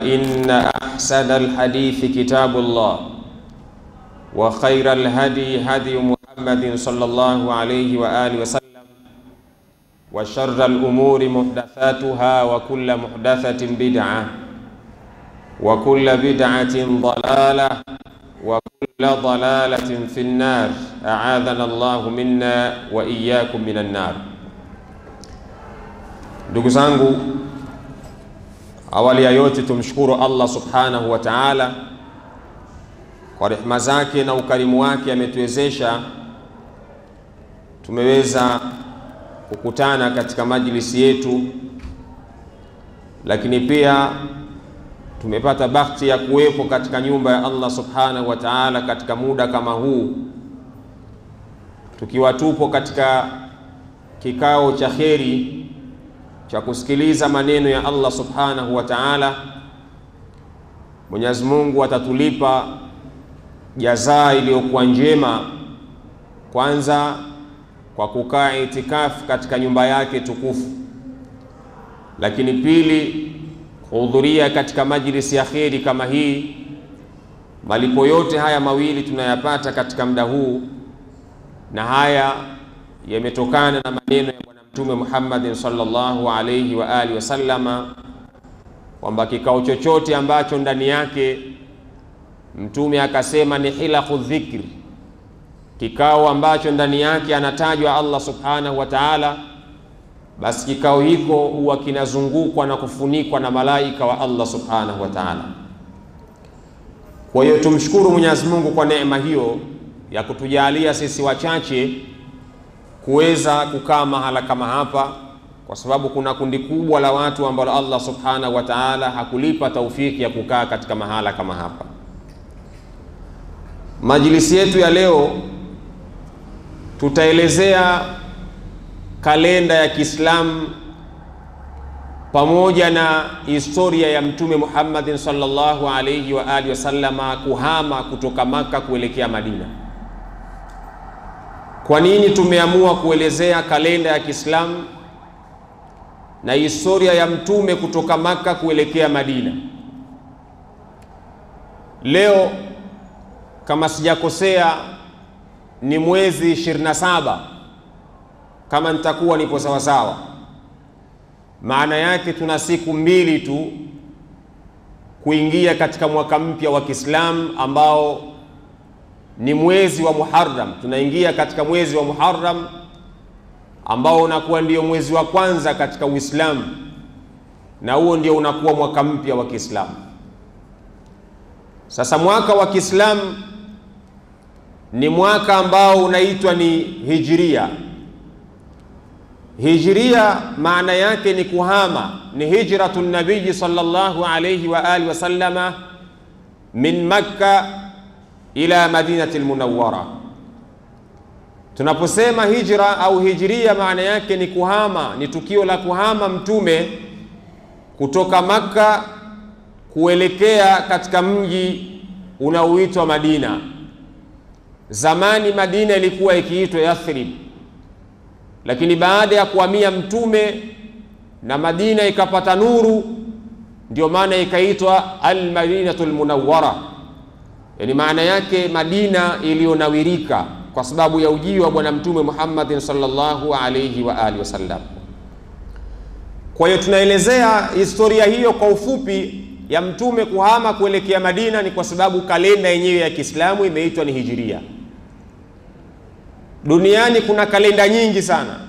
إن أحسن الحديث كتاب الله وخير الهدي هدي محمد صلى الله عليه وآله وسلم وشر الأمور محدثاتها وكل محدثة بدعة وكل بدعة ضلالة وكل ضلالة في النار أعاذنا الله منا وإياكم من النار. Ndugu zangu, awali ya yote tumshukuru Allah subhanahu wa ta'ala kwa rehema zake na ukarimu wake. Ametuwezesha tumeweza kukutana katika majlisi yetu, lakini pia tumepata bahati ya kuwepo katika nyumba ya Allah subhanahu wa ta'ala katika muda kama huu, tukiwa tupo katika kikao cha kheri cha kusikiliza maneno ya Allah subhanahu wa ta'ala. Mwenyezi Mungu atatulipa jazaa iliyokuwa njema, kwanza kwa kukaa itikafu katika nyumba yake tukufu, lakini pili kuhudhuria katika majlisi ya kheri kama hii. Malipo yote haya mawili tunayapata katika muda huu, na haya yametokana na maneno ya Bwana Mtume Muhammad sallallahu alayhi wa alihi wasallama, kwamba kikao chochote ambacho ndani yake Mtume akasema ni hilaqu dhikri, kikao ambacho ndani yake anatajwa Allah subhanahu wa ta'ala, basi kikao hiko huwa kinazungukwa na kufunikwa na malaika wa Allah subhanahu wa ta'ala. Kwa hiyo tumshukuru Mwenyezi Mungu kwa neema hiyo ya kutujalia sisi wachache kuweza kukaa mahala kama hapa, kwa sababu kuna kundi kubwa la watu ambao Allah subhanahu wa ta'ala hakulipa taufiki ya kukaa katika mahala kama hapa. Majlisi yetu ya leo tutaelezea kalenda ya Kiislamu pamoja na historia ya Mtume Muhammad sallallahu alayhi wa alihi wasallama kuhama kutoka Maka kuelekea Madina. Kwa nini tumeamua kuelezea kalenda ya Kiislamu na historia ya Mtume kutoka Maka kuelekea Madina? Leo kama sijakosea ni mwezi 27, kama nitakuwa nipo sawa sawa. Maana yake tuna siku mbili tu kuingia katika mwaka mpya wa Kiislamu ambao ni mwezi wa Muharram. Tunaingia katika mwezi wa Muharram ambao unakuwa ndio mwezi wa kwanza katika Uislamu, na huo ndio unakuwa mwaka mpya wa Kiislamu. Sasa mwaka wa Kiislamu ni mwaka ambao unaitwa ni Hijria. Hijria maana yake ni kuhama, ni hijratun nabii sallallahu alayhi wa alihi wasallama min Makka ila Madinati al-Munawwara. Tunaposema hijra au hijria, maana yake ni kuhama, ni tukio la kuhama Mtume kutoka Makka kuelekea katika mji unaoitwa Madina. Zamani Madina ilikuwa ikiitwa Yathrib, lakini baada ya kuhamia Mtume na Madina ikapata nuru, ndio maana ikaitwa al-Madinatul Munawwara. Yani maana yake Madina iliyonawirika, kwa sababu ya ujio wa Bwana Mtume Muhammad sallallahu alayhi wa alihi wasallam. Kwa hiyo tunaelezea historia hiyo kwa ufupi ya Mtume kuhama kuelekea Madina, ni kwa sababu kalenda yenyewe ya Kiislamu imeitwa ni Hijria. Duniani kuna kalenda nyingi sana.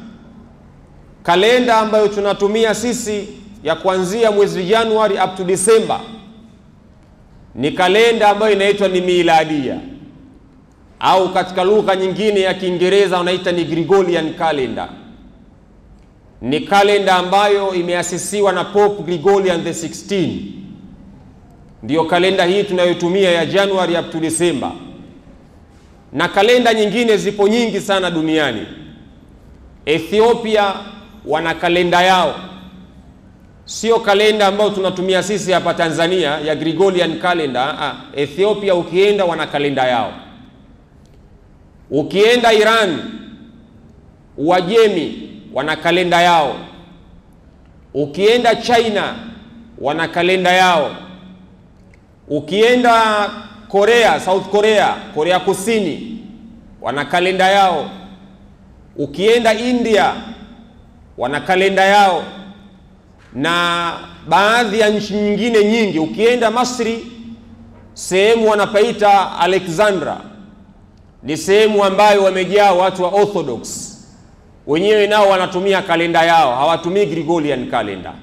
Kalenda ambayo tunatumia sisi ya kuanzia mwezi Januari up to December ni kalenda ambayo inaitwa ni miladia, au katika lugha nyingine ya Kiingereza wanaita ni Gregorian calendar. Ni kalenda ambayo imeasisiwa na Pope Gregorian the 16. Ndiyo kalenda hii tunayotumia ya January up to December. Na kalenda nyingine zipo nyingi sana duniani. Ethiopia wana kalenda yao, sio kalenda ambayo tunatumia sisi hapa Tanzania ya Gregorian calendar. Ethiopia ukienda wana kalenda yao. Ukienda Iran, Uajemi wana kalenda yao. Ukienda China wana kalenda yao. Ukienda Korea, South Korea, Korea Kusini, wana kalenda yao. Ukienda India, wana kalenda yao, na baadhi ya nchi nyingine nyingi. Ukienda Misri, sehemu wanapaita Alexandria, ni sehemu ambayo wamejaa watu wa Orthodox. Wenyewe nao wanatumia kalenda yao, hawatumii Gregorian calendar.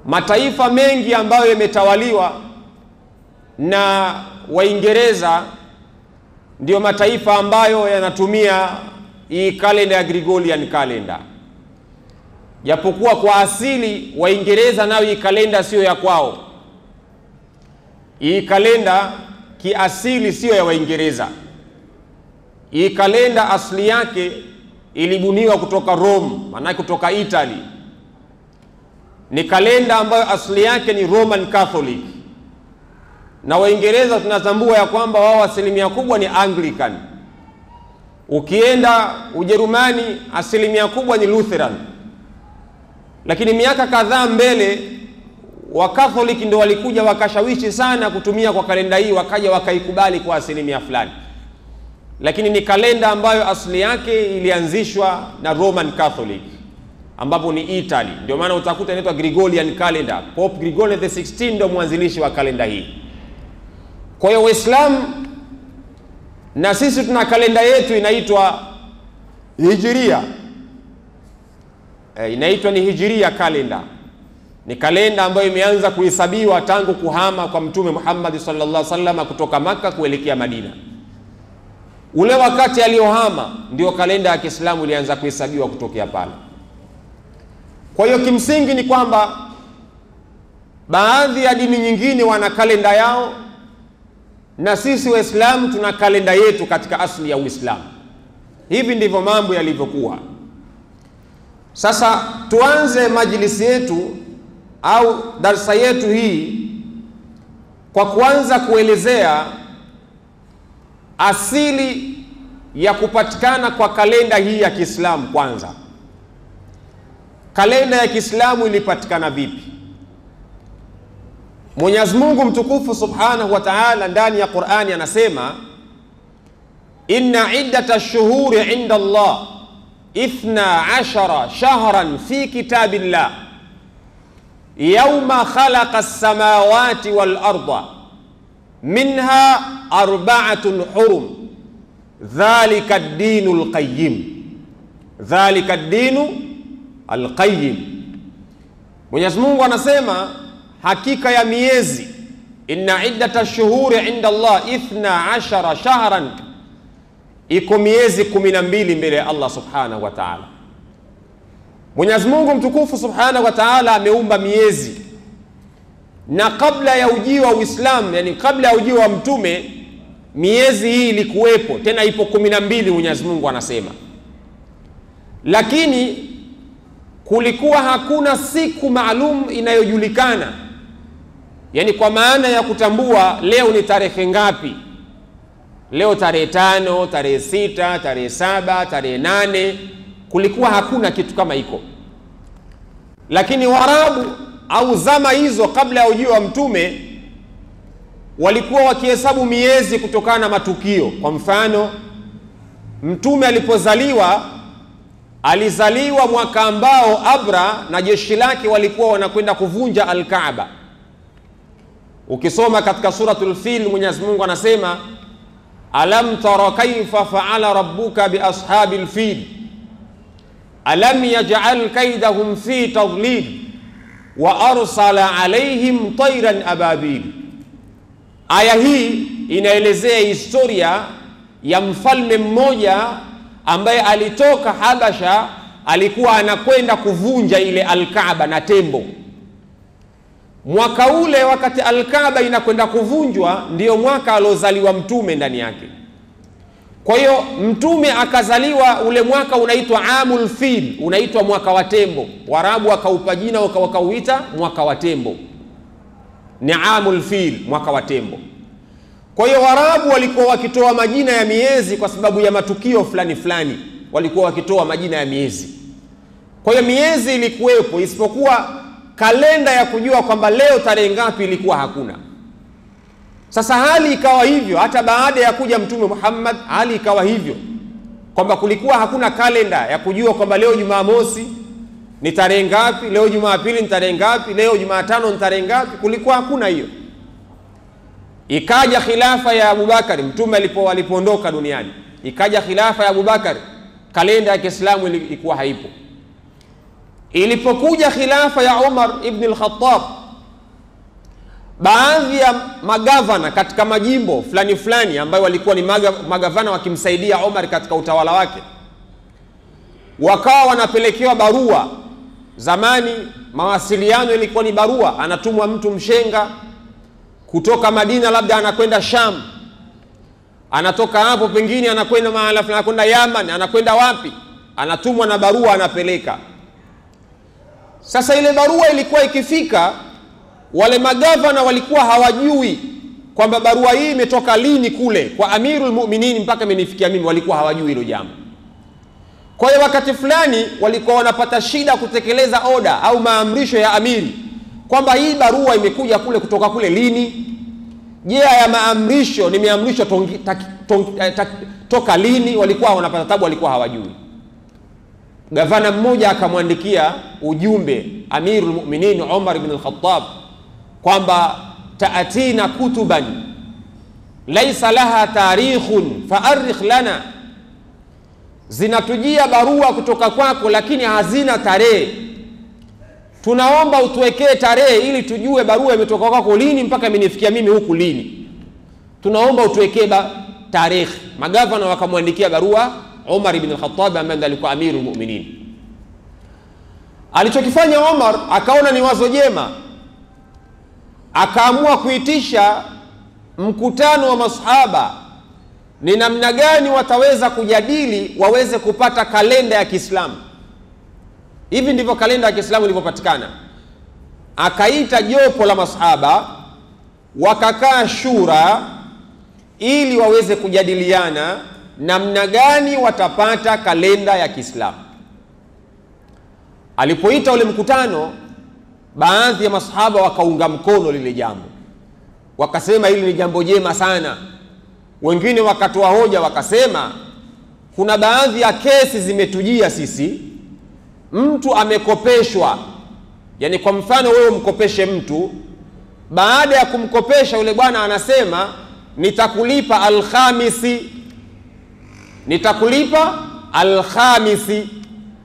Mataifa mengi ambayo yametawaliwa na Waingereza ndio mataifa ambayo yanatumia hii kalenda ya Gregorian calendar. Japokuwa kwa asili Waingereza nao hii kalenda sio ya kwao. Hii kalenda kiasili sio ya Waingereza. Hii kalenda asili yake ilibuniwa kutoka Rome, maana kutoka Italy. Ni kalenda ambayo asili yake ni Roman Catholic. Na Waingereza tunatambua ya kwamba wao asilimia kubwa ni Anglican. Ukienda Ujerumani asilimia kubwa ni Lutheran. Lakini miaka kadhaa mbele wa Catholic ndio walikuja wakashawishi sana kutumia kwa kalenda hii, wakaja wakaikubali kwa asilimia fulani. Lakini ni kalenda ambayo asili yake ilianzishwa na Roman Catholic, ambapo ni Italy. Ndio maana utakuta inaitwa Gregorian calendar. Pope Gregorian the 16 ndio mwanzilishi wa kalenda hii. Kwa hiyo Waislamu na sisi tuna kalenda yetu inaitwa Hijiria. Inaitwa ni Hijiria calendar. Ni kalenda ambayo imeanza kuhesabiwa tangu kuhama kwa Mtume Muhammad sallallahu alaihi wasallam kutoka Makka kuelekea Madina. Ule wakati aliohama ndio kalenda ya Kiislamu ilianza kuhesabiwa kutokea pale. Kwa hiyo kimsingi ni kwamba baadhi ya dini nyingine wana kalenda yao, na sisi Waislamu tuna kalenda yetu katika asili ya Uislamu. Hivi ndivyo mambo yalivyokuwa. Sasa tuanze majlisi yetu au darsa yetu hii kwa kuanza kuelezea asili ya kupatikana kwa kalenda hii ya Kiislamu. Kwanza, kalenda ya Kiislamu ilipatikana vipi? Mwenyezi Mungu mtukufu Subhanahu wa Ta'ala ndani ya Qur'ani anasema, inna iddatash shuhuri inda Allah 12 shahran fi kitabillah yawma khalaqa as-samawati wal arda minha 4 hurum dhalika ad-dinul qayyim. Dhalika ad-dinu al-qayyim. Mwenyezi Mungu anasema hakika ya miezi, inna iddatash shuhuri inda Allah 12 shahran, iko miezi 12 mbele ya Allah Subhanahu wa Ta'ala. Mwenyezi Mungu mtukufu Subhanahu wa Ta'ala ameumba miezi, na kabla ya ujio wa Uislamu, yani kabla ya ujio wa mtume, miezi hii ilikuwepo, tena ipo 12 Mwenyezi Mungu anasema. Lakini kulikuwa hakuna siku maalum inayojulikana, yani kwa maana ya kutambua leo ni tarehe ngapi. Leo tarehe 5, tarehe 6, tarehe 7, tarehe 8. Kulikuwa hakuna kitu kama hiko. Lakini Waarabu au zama hizo kabla ya ujio wa mtume walikuwa wakihesabu miezi kutokana na matukio. Kwa mfano, mtume alipozaliwa, alizaliwa mwaka ambao Abra na jeshi lake walikuwa wanakwenda kuvunja Al-Kaaba. Ukisoma katika suratul Fil, Mwenyezi Mungu anasema, alam tara kayfa fa'ala rabbuka bi ashabil fil alam yaj'al kaydahum fi tadlil wa arsala alayhim tayran ababil. Aya hii inaelezea historia ya mfalme mmoja ambaye alitoka Habasha, alikuwa anakwenda kuvunja ile Al-Kaaba na tembo. Mwaka ule wakati Al-Kaaba inakwenda kuvunjwa ndio mwaka aliozaliwa mtume ndani yake. Kwa hiyo mtume akazaliwa, ule mwaka unaitwa Amul Fil, unaitwa mwaka wa tembo. Waarabu wakaupa jina wakauita mwaka wa tembo. Ni Amul Fil, mwaka wa tembo. Kwa hiyo Waarabu walikuwa wakitoa majina ya miezi kwa sababu ya matukio fulani fulani, walikuwa wakitoa majina ya miezi. Kwa hiyo miezi ilikuwepo, isipokuwa kalenda ya kujua kwamba leo tarehe ngapi ilikuwa hakuna. Sasa hali ikawa hivyo hata baada ya kuja Mtume Muhammad, hali ikawa hivyo kwamba kulikuwa hakuna kalenda ya kujua kwamba leo Jumamosi ni tarehe ngapi, leo Jumapili ni tarehe ngapi, leo Jumatano ni tarehe ngapi. Kulikuwa hakuna hiyo. Ikaja khilafa ya Abubakar, Mtume alipoondoka duniani, ikaja khilafa ya Abubakar, kalenda ya Kiislamu ilikuwa haipo. Ilipokuja khilafa ya Umar ibn al-Khattab, baadhi ya magavana katika majimbo fulani fulani ambayo walikuwa ni magavana wakimsaidia Umar katika utawala wake, wakawa wanapelekewa barua. Zamani mawasiliano ilikuwa ni barua, anatumwa mtu mshenga kutoka Madina, labda anakwenda Sham, anatoka hapo pengine anakwenda mahali fulani, anakwenda Yaman, anakwenda wapi, anatumwa na barua, anapeleka. Sasa ile barua ilikuwa ikifika, wale magavana walikuwa hawajui kwamba barua hii imetoka lini kule kwa Amirul Mu'minin mpaka imenifikia mimi, walikuwa hawajui hilo jambo. Kwa hiyo wakati fulani walikuwa wanapata shida kutekeleza oda au maamrisho ya amiri, kwamba hii barua imekuja kule kutoka kule lini? Je, ya maamrisho ni maamrisho toka lini? Walikuwa wanapata tabu, walikuwa hawajui. Gavana mmoja akamwandikia ujumbe Amirul Mu'minin Umar ibn al-Khattab kwamba taatina kutuban laysa laha tarikhun fa'arikh lana, zinatujia barua kutoka kwako lakini hazina tarehe, tunaomba utuwekee tarehe ili tujue barua imetoka kwako lini mpaka imenifikia mimi huku lini, tunaomba utuwekee tarehe. Magavana wakamwandikia barua Umar ibn al-Khattab ambaye alikuwa Amirul Mu'minin. Alichokifanya Umar, akaona ni wazo jema, akaamua kuitisha mkutano wa masahaba ni namna gani wataweza kujadili waweze kupata kalenda ya Kiislamu. Hivi ndivyo kalenda ya Kiislamu ilivyopatikana. Akaita jopo la masahaba, wakakaa shura ili waweze kujadiliana namna gani watapata kalenda ya Kiislamu. Alipoita ule mkutano, baadhi ya masahaba wakaunga mkono lile jambo, wakasema hili ni jambo jema sana. Wengine wakatoa hoja, wakasema kuna baadhi ya kesi zimetujia sisi, mtu amekopeshwa, yani kwa mfano wewe mkopeshe mtu, baada ya kumkopesha yule bwana anasema nitakulipa Alhamisi, nitakulipa Alhamisi,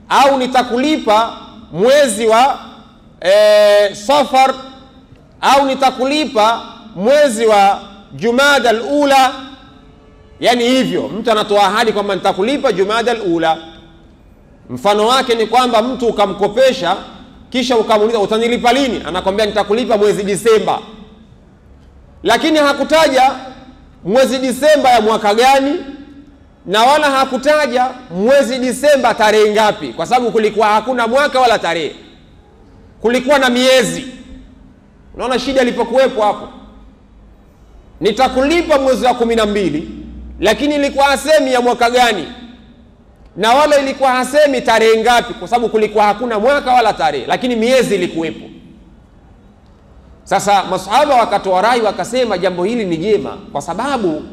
au nitakulipa mwezi wa Safar, au nitakulipa mwezi wa Jumada al-Ula. Yani hivyo mtu anatoa ahadi kwamba nitakulipa Jumada al-Ula. Mfano wake ni kwamba mtu ukamkopesha kisha ukamuuliza utanilipa lini, anakwambia nitakulipa mwezi Disemba, lakini hakutaja mwezi Disemba ya mwaka gani, na wala hakutaja mwezi Disemba tarehe ngapi, kwa sababu kulikuwa hakuna mwaka wala tarehe, kulikuwa na miezi. Unaona shida ilipokuwepo hapo. Nitakulipa mwezi wa 12, lakini ilikuwa hasemi ya mwaka gani, na wala ilikuwa hasemi tarehe ngapi, kwa sababu kulikuwa hakuna mwaka wala tarehe, lakini miezi ilikuwepo. Sasa masahaba wakatoa rai, wakasema jambo hili ni jema, kwa sababu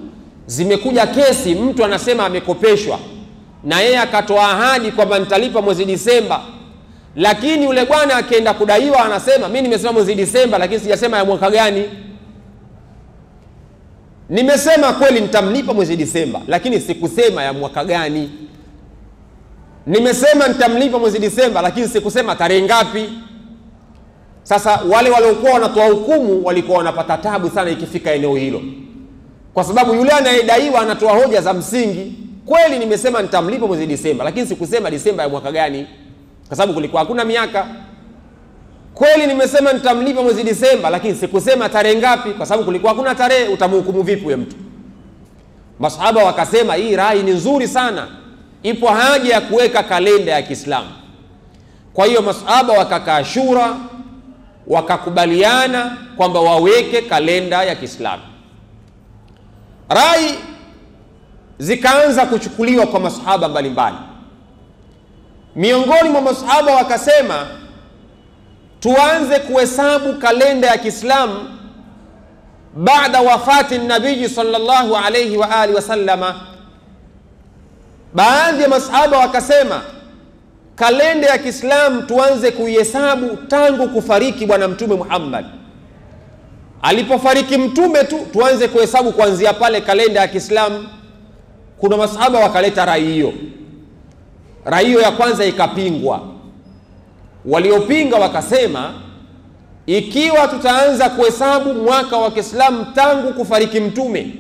zimekuja kesi mtu anasema amekopeshwa na yeye akatoa ahadi kwamba nitalipa mwezi Disemba, lakini yule bwana akienda kudaiwa anasema mimi nimesema mwezi Disemba lakini sijasema ya mwaka gani. Nimesema kweli nitamlipa mwezi Disemba lakini sikusema ya mwaka gani. Nimesema nitamlipa mwezi Disemba lakini sikusema tarehe ngapi. Sasa wale waliokuwa wanatoa hukumu walikuwa wanapata tabu sana ikifika eneo hilo, kwa sababu yule anayedaiwa anatoa hoja za msingi. Kweli nimesema nitamlipa mwezi Disemba lakini sikusema Disemba ya mwaka gani, kwa sababu kulikuwa hakuna miaka. Kweli nimesema nitamlipa mwezi Disemba lakini sikusema tarehe ngapi, kwa sababu kulikuwa hakuna tarehe. Utamhukumu vipi huyo mtu? Masahaba wakasema hii rai ni nzuri sana, ipo haja ya kuweka kalenda ya Kiislamu. Kwa hiyo masahaba wakakaa shura, wakakubaliana kwamba waweke kalenda ya Kiislamu. Rai zikaanza kuchukuliwa kwa masahaba mbalimbali. Miongoni mwa masahaba wakasema tuanze kuhesabu kalenda ya Kiislamu baada wafati nabii sallallahu alayhi wa alihi wasallama, baadhi ya masahaba wakasema kalenda ya Kiislamu tuanze kuihesabu tangu kufariki bwana Mtume Muhammad. Alipofariki mtume tu tuanze kuhesabu kuanzia pale kalenda ya Kiislamu. Kuna masahaba wakaleta rai hiyo. Rai hiyo ya kwanza ikapingwa. Waliopinga wakasema ikiwa tutaanza kuhesabu mwaka wa Kiislamu tangu kufariki mtume,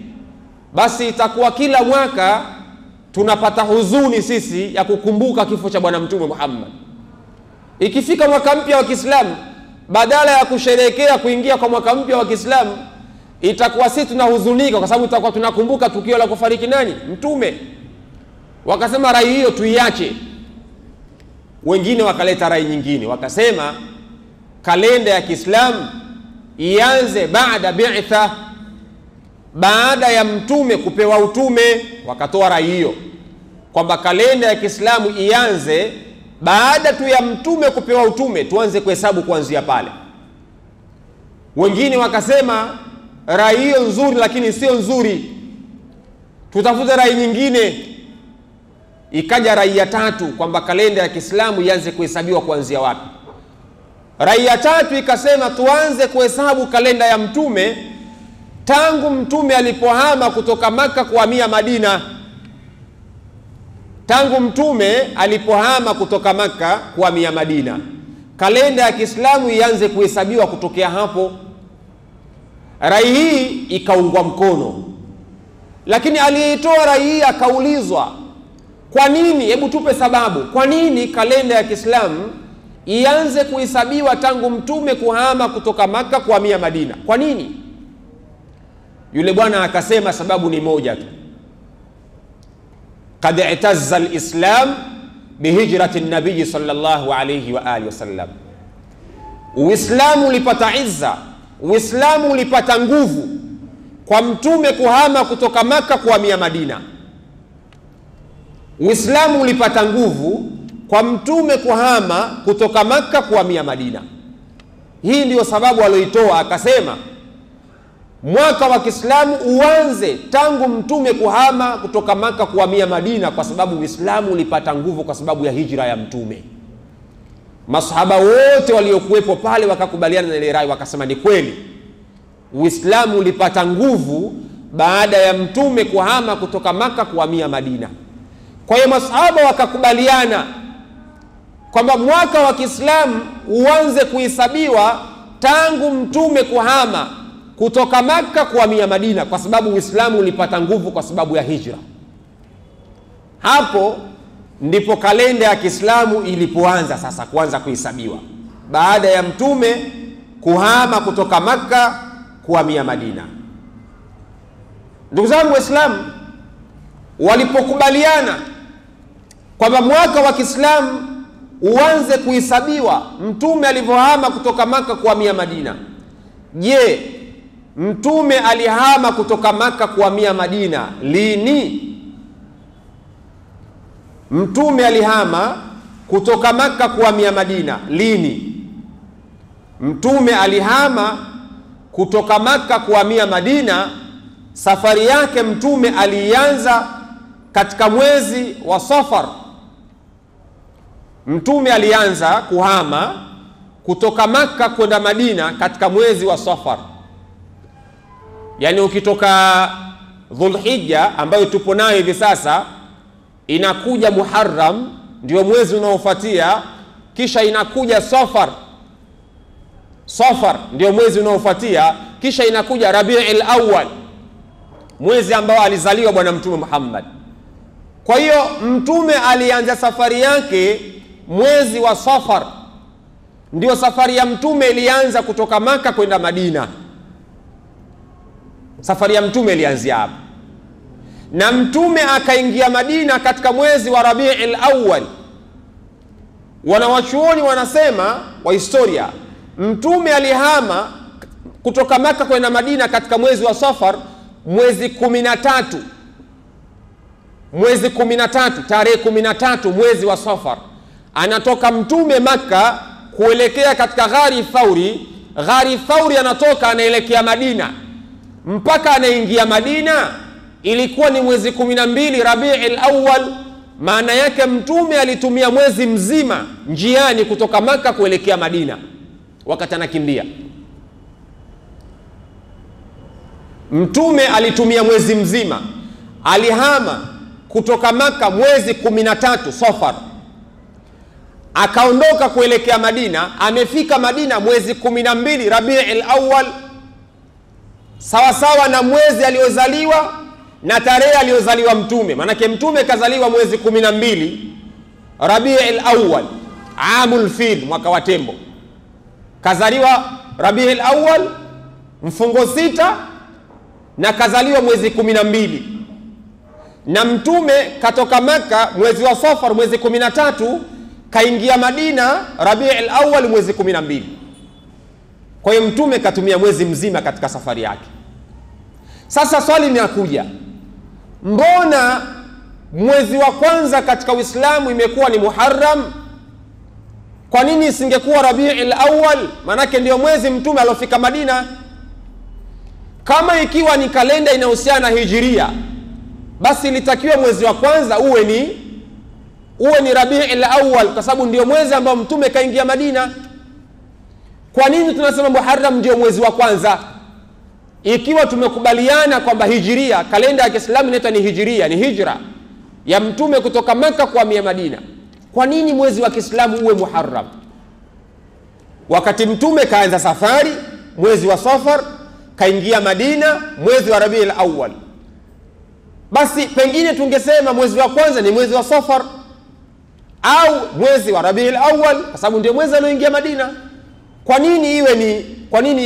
basi itakuwa kila mwaka tunapata huzuni sisi ya kukumbuka kifo cha bwana Mtume Muhammad. Ikifika mwaka mpya wa Kiislamu, badala ya kusherehekea kuingia kwa mwaka mpya wa Kiislamu, itakuwa sisi tunahuzunika kwa sababu tutakuwa tunakumbuka tukio la kufariki nani? Mtume. Wakasema rai hiyo tuiache. Wengine wakaleta rai nyingine, wakasema kalenda ya Kiislamu ianze baada bi'tha, baada ya mtume kupewa utume. Wakatoa rai hiyo kwamba kalenda ya Kiislamu ianze baada tu ya mtume kupewa utume, tuanze kuhesabu kuanzia pale. Wengine wakasema rai hiyo nzuri lakini sio nzuri, tutafute rai nyingine. Ikaja rai ya tatu kwamba kalenda ya Kiislamu ianze kuhesabiwa kuanzia wapi. Rai ya tatu ikasema tuanze kuhesabu kalenda ya mtume tangu mtume alipohama kutoka Maka kuhamia Madina. Tangu mtume alipohama kutoka Maka kuhamia Madina, kalenda ya Kiislamu ianze kuhesabiwa kutokea hapo. Rai hii ikaungwa mkono, lakini aliyetoa rai hii akaulizwa, kwa nini? Hebu tupe sababu, kwa nini kalenda ya Kiislamu ianze kuhesabiwa tangu mtume kuhama kutoka Maka kuhamia Madina? Kwa nini? Yule bwana akasema sababu ni moja tu, qad i'tazza al-islam bihijrati an-nabiy sallallahu alayhi wa alihi wasallam. Uislamu ulipata izza, Uislamu ulipata nguvu kwa mtume kuhama kutoka Maka kuhamia Madina. Uislamu ulipata nguvu kwa mtume kuhama kutoka Maka kuhamia Madina. Hii ndiyo sababu aliyoitoa, akasema mwaka wa Kiislamu uanze tangu mtume kuhama kutoka Maka kuhamia Madina, kwa sababu Uislamu ulipata nguvu kwa sababu ya hijra ya mtume. Masahaba wote waliokuwepo pale wakakubaliana na ile rai, wakasema ni kweli Uislamu ulipata nguvu baada ya mtume kuhama kutoka Maka kuhamia Madina. Kwa hiyo masahaba wakakubaliana kwamba mwaka wa Kiislamu uanze kuhesabiwa tangu mtume kuhama kutoka Maka kuhamia Madina, kwa sababu Uislamu ulipata nguvu kwa sababu ya hijra. Hapo ndipo kalenda ya Kiislamu ilipoanza sasa kuanza kuhesabiwa baada ya mtume kuhama kutoka Maka kuhamia Madina. Ndugu zangu Waislamu, walipokubaliana kwamba mwaka wa Kiislamu uanze kuhesabiwa mtume alivyohama kutoka Maka kuhamia Madina, je, mtume alihama kutoka Maka kuhamia Madina lini? Mtume alihama kutoka Maka kuhamia Madina lini? Mtume alihama kutoka Maka kuhamia Madina, safari yake mtume alianza katika mwezi wa Safar. Mtume alianza kuhama kutoka Maka kwenda Madina katika mwezi wa Safar. Yani ukitoka Dhulhijja ambayo tupo nayo hivi sasa, inakuja Muharram ndio mwezi unaofuatia, kisha inakuja Safar. Safar ndio mwezi unaofuatia, kisha inakuja Rabiul Awwal, mwezi ambao alizaliwa bwana Mtume Muhammad. Kwa hiyo mtume alianza safari yake mwezi wa Safar, ndio safari ya mtume ilianza kutoka Maka kwenda Madina. Safari ya mtume ilianzia hapo, na mtume akaingia Madina katika mwezi wa Rabiul Awwal. Wanawachuoni wanasema wa historia, mtume alihama kutoka Maka kwenda Madina katika mwezi wa Safar, mwezi 13. Mwezi 13, tarehe 13 mwezi wa Safar, anatoka mtume Maka kuelekea katika Ghari Thauri. Ghari Thauri anatoka anaelekea Madina. mpaka anaingia Madina ilikuwa ni mwezi 12 Rabiul Awwal. Maana yake mtume alitumia mwezi mzima njiani kutoka Maka kuelekea Madina. Wakati anakimbia mtume alitumia mwezi mzima, alihama kutoka Maka mwezi 13 Safar, akaondoka kuelekea Madina. Amefika Madina mwezi 12 Rabiul Awwal, sawa sawa na mwezi aliozaliwa na tarehe aliozaliwa mtume. Manake mtume kazaliwa mwezi 12 Rabiul Awwal, amul fil, mwaka wa tembo. Kazaliwa Rabiul Awwal mfungo 6 na kazaliwa mwezi 12. Na mtume katoka Maka mwezi wa Safar mwezi 13, kaingia Madina Rabiul Awwal mwezi 12. Kwa hiyo mtume katumia mwezi mzima katika safari yake. Sasa swali linakuja, mbona mwezi wa kwanza katika Uislamu imekuwa ni Muharram? Kwa nini isingekuwa Rabiul Awwal? Manake ndio mwezi mtume alofika Madina. Kama ikiwa ni kalenda inahusiana na Hijiria, basi litakiwa mwezi wa kwanza uwe ni Rabiul Awwal, kwa sababu ndio mwezi ambao mtume kaingia Madina. Kwa nini tunasema Muharram ndio mwezi wa kwanza ikiwa tumekubaliana kwamba Hijiria, kalenda ya Kiislamu inaitwa ni Hijiria, ni hijra ya mtume kutoka Maka kuhamia Madina? Kwa nini mwezi wa Kiislamu uwe Muharram wakati mtume kaanza safari mwezi wa Safar, kaingia Madina mwezi wa Rabiul Awwal? Basi pengine tungesema mwezi wa kwanza ni mwezi wa Safar au mwezi wa Rabiul Awwal, kwa sababu ndio mwezi alioingia Madina. Kwa nini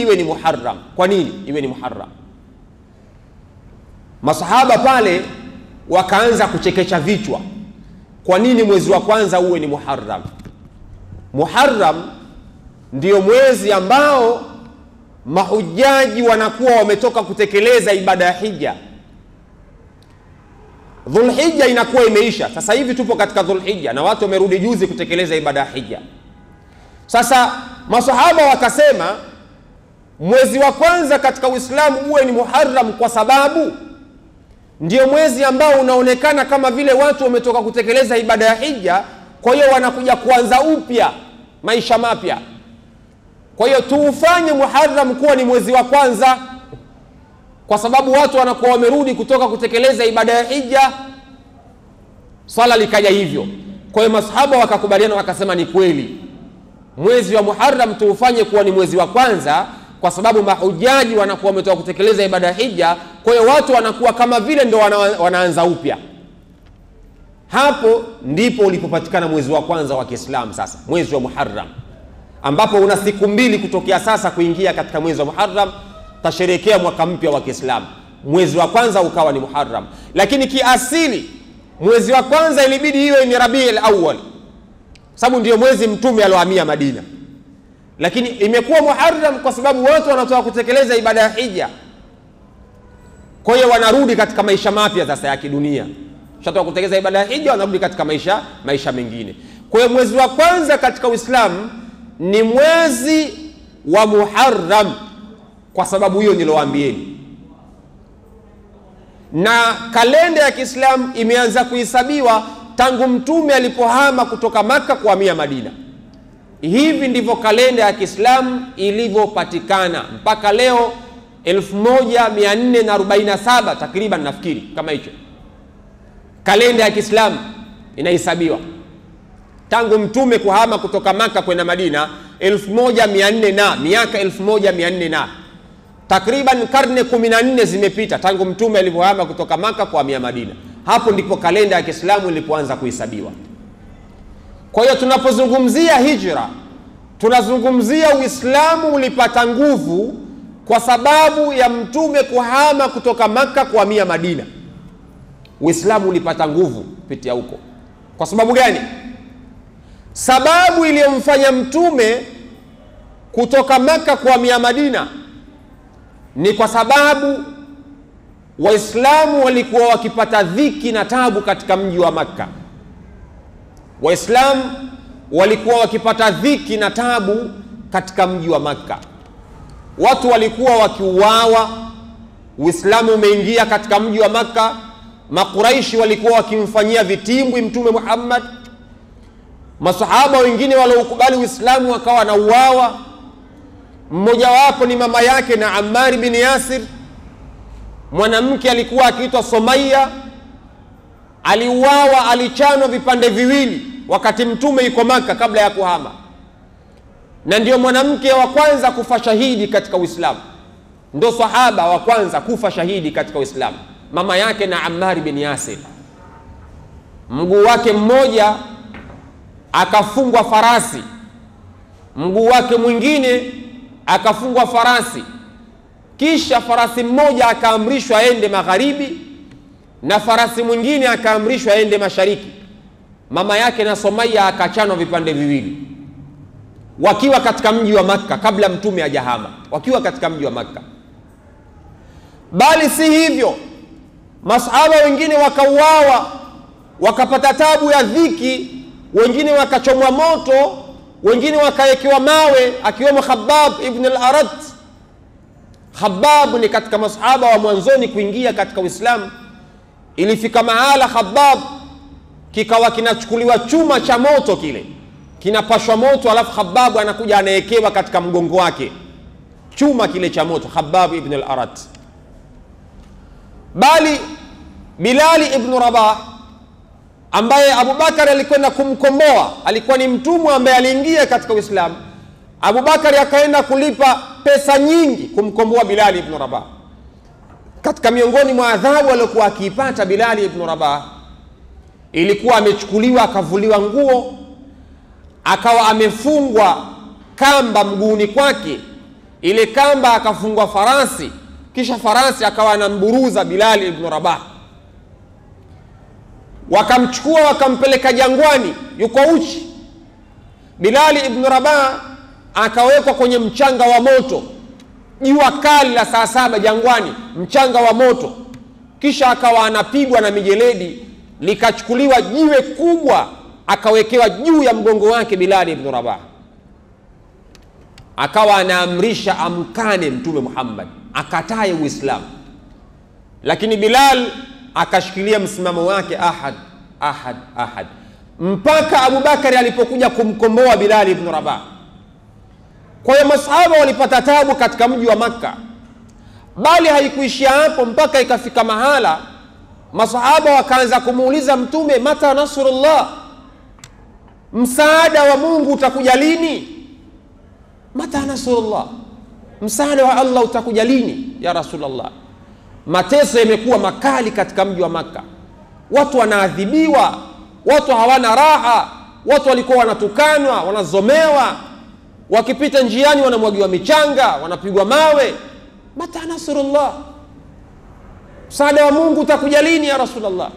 iwe ni Muharram? Kwa nini iwe ni Muharram? Masahaba pale wakaanza kuchekecha vichwa. Kwa nini mwezi wa kwanza uwe ni Muharram? Muharram ndio mwezi ambao mahujaji wanakuwa wametoka kutekeleza ibada ya hija. Dhulhijja inakuwa imeisha. Sasa hivi tupo katika Dhulhijja na watu wamerudi juzi kutekeleza ibada ya hija. Sasa masahaba wakasema mwezi wa kwanza katika Uislamu uwe ni Muharram kwa sababu ndio mwezi ambao unaonekana kama vile watu wametoka kutekeleza ibada ya hija, kwa hiyo wanakuja kuanza upya maisha mapya. Kwa hiyo tuufanye Muharram kuwa ni mwezi wa kwanza kwa sababu watu wanakuwa wamerudi kutoka kutekeleza ibada ya hija. Swala likaja hivyo. Kwa hiyo masahaba wakakubaliana, wakasema ni kweli, mwezi wa Muharram tuufanye kuwa ni mwezi wa kwanza kwa sababu mahujaji wanakuwa wametoka kutekeleza ibada ya hija, kwa hiyo watu wanakuwa kama vile ndio wanaanza upya. Hapo ndipo ulipopatikana mwezi wa kwanza wa Kiislamu, sasa mwezi wa Muharram, ambapo una siku 2 kutokea sasa kuingia katika mwezi wa Muharram, tasherekea mwaka mpya wa Kiislamu. Mwezi wa kwanza ukawa ni Muharram, lakini kiasili mwezi wa kwanza ilibidi iwe ni Rabiul Awwal sababu ndio mwezi mtume alohamia Madina. Lakini imekuwa Muharram kwa sababu watu wanatoka kutekeleza ibada ya hija, kwa hiyo wanarudi katika maisha mapya sasa ya kidunia. Shatoka kutekeleza ibada ya hija, wanarudi katika maisha mengine. Kwa hiyo mwezi wa kwanza katika Uislamu ni mwezi wa Muharram kwa sababu hiyo nilowaambieni. Na kalenda ya Kiislamu imeanza kuhesabiwa tangu mtume alipohama kutoka Maka kuhamia Madina. Hivi ndivyo kalenda ya Kiislamu ilivyopatikana mpaka leo 1447 takriban, nafikiri kama hicho. Kalenda ya Kiislamu inahesabiwa tangu mtume kuhama kutoka Maka kwenda Madina 1400 na miaka 1400 na takriban karne 14 zimepita tangu mtume alipohama kutoka Maka kuhamia Madina. Hapo ndipo kalenda ya Kiislamu ilipoanza kuhesabiwa. Kwa hiyo tunapozungumzia hijra, tunazungumzia Uislamu ulipata nguvu kwa sababu ya mtume kuhama kutoka Maka kuhamia Madina. Uislamu ulipata nguvu kupitia huko. Kwa sababu gani? Sababu iliyomfanya mtume kutoka Maka kuhamia Madina ni kwa sababu Waislamu walikuwa wakipata dhiki na tabu katika mji wa Makka. Waislamu walikuwa wakipata dhiki na tabu katika mji wa Makka. Watu walikuwa wakiuawa, Uislamu umeingia katika mji wa Makka. Makuraishi walikuwa wakimfanyia vitimbwi Mtume Muhammad. Masahaba wengine waliokubali Uislamu wakawa na uawa. Mmoja wapo ni mama yake na Ammar bin Yasir. Mwanamke alikuwa akiitwa Sumayya, aliuawa, alichanwa vipande viwili wakati Mtume yuko Makka kabla ya kuhama, na ndio mwanamke wa kwanza kufa shahidi katika Uislamu. Ndio sahaba wa kwanza kufa shahidi katika Uislamu, mama yake na Ammar bin Yasir. Mguu wake mmoja akafungwa farasi, mguu wake mwingine akafungwa farasi, kisha farasi mmoja akaamrishwa aende magharibi na farasi mwingine akaamrishwa aende mashariki. Mama yake na Sumayya akachanwa vipande viwili wakiwa katika mji wa Makka kabla Mtume hajahama, wakiwa katika mji wa Makka. Bali si hivyo, masahaba wengine wakauawa, wakapata tabu ya dhiki, wengine wakachomwa moto, wengine wakawekewa mawe, akiwemo Khabbab ibn al-Arat. Khabbab ni katika masahaba wa mwanzoni kuingia katika Uislamu. Ilifika mahala Khabbab kikawa kinachukuliwa chuma cha moto, kile kinapashwa moto, alafu Khabbab anakuja anawekewa katika mgongo wake chuma kile cha moto, Khabbab ibn al-Arat. Bali Bilali ibn Rabah ambaye Abu Bakar alikwenda kumkomboa, alikuwa ni mtumwa ambaye aliingia katika Uislamu. Abu Bakar akaenda kulipa pesa nyingi kumkomboa Bilali ibn Rabah. Katika miongoni mwa adhabu aliyokuwa akiipata Bilali ibn Rabah ilikuwa amechukuliwa akavuliwa nguo, akawa amefungwa kamba mguuni kwake, ile kamba akafungwa farasi, kisha farasi akawa anamburuza Bilali ibn Rabah. Wakamchukua wakampeleka jangwani, yuko uchi. Bilali ibn Rabah akawekwa kwenye mchanga wa moto, jua kali la saa 7 jangwani, mchanga wa moto. Kisha akawa anapigwa na mijeledi, likachukuliwa jiwe kubwa akawekewa juu ya mgongo wake Bilali ibn Rabah. Akawa anaamrisha amkane Mtume Muhammad, akataye Uislamu. Lakini Bilal akashikilia msimamo wake, ahad ahad ahad, mpaka Abu Bakari alipokuja kumkomboa Bilali ibn Rabah. Kwa hiyo masahaba walipata tabu katika mji wa Makka. Bali haikuishia hapo, mpaka ikafika mahala masahaba wakaanza kumuuliza Mtume, mata nasrullah, msaada wa Mungu utakuja lini? Mata nasrullah, msaada wa Allah utakuja lini ya Rasulullah? Mateso yamekuwa makali katika mji wa Makka, watu wanaadhibiwa, watu hawana raha, watu walikuwa wanatukanwa, wanazomewa, wakipita njiani wanamwagiwa michanga, wanapigwa mawe. Mata nasrullah, msaada wa Mungu utakuja lini ya Rasulullah?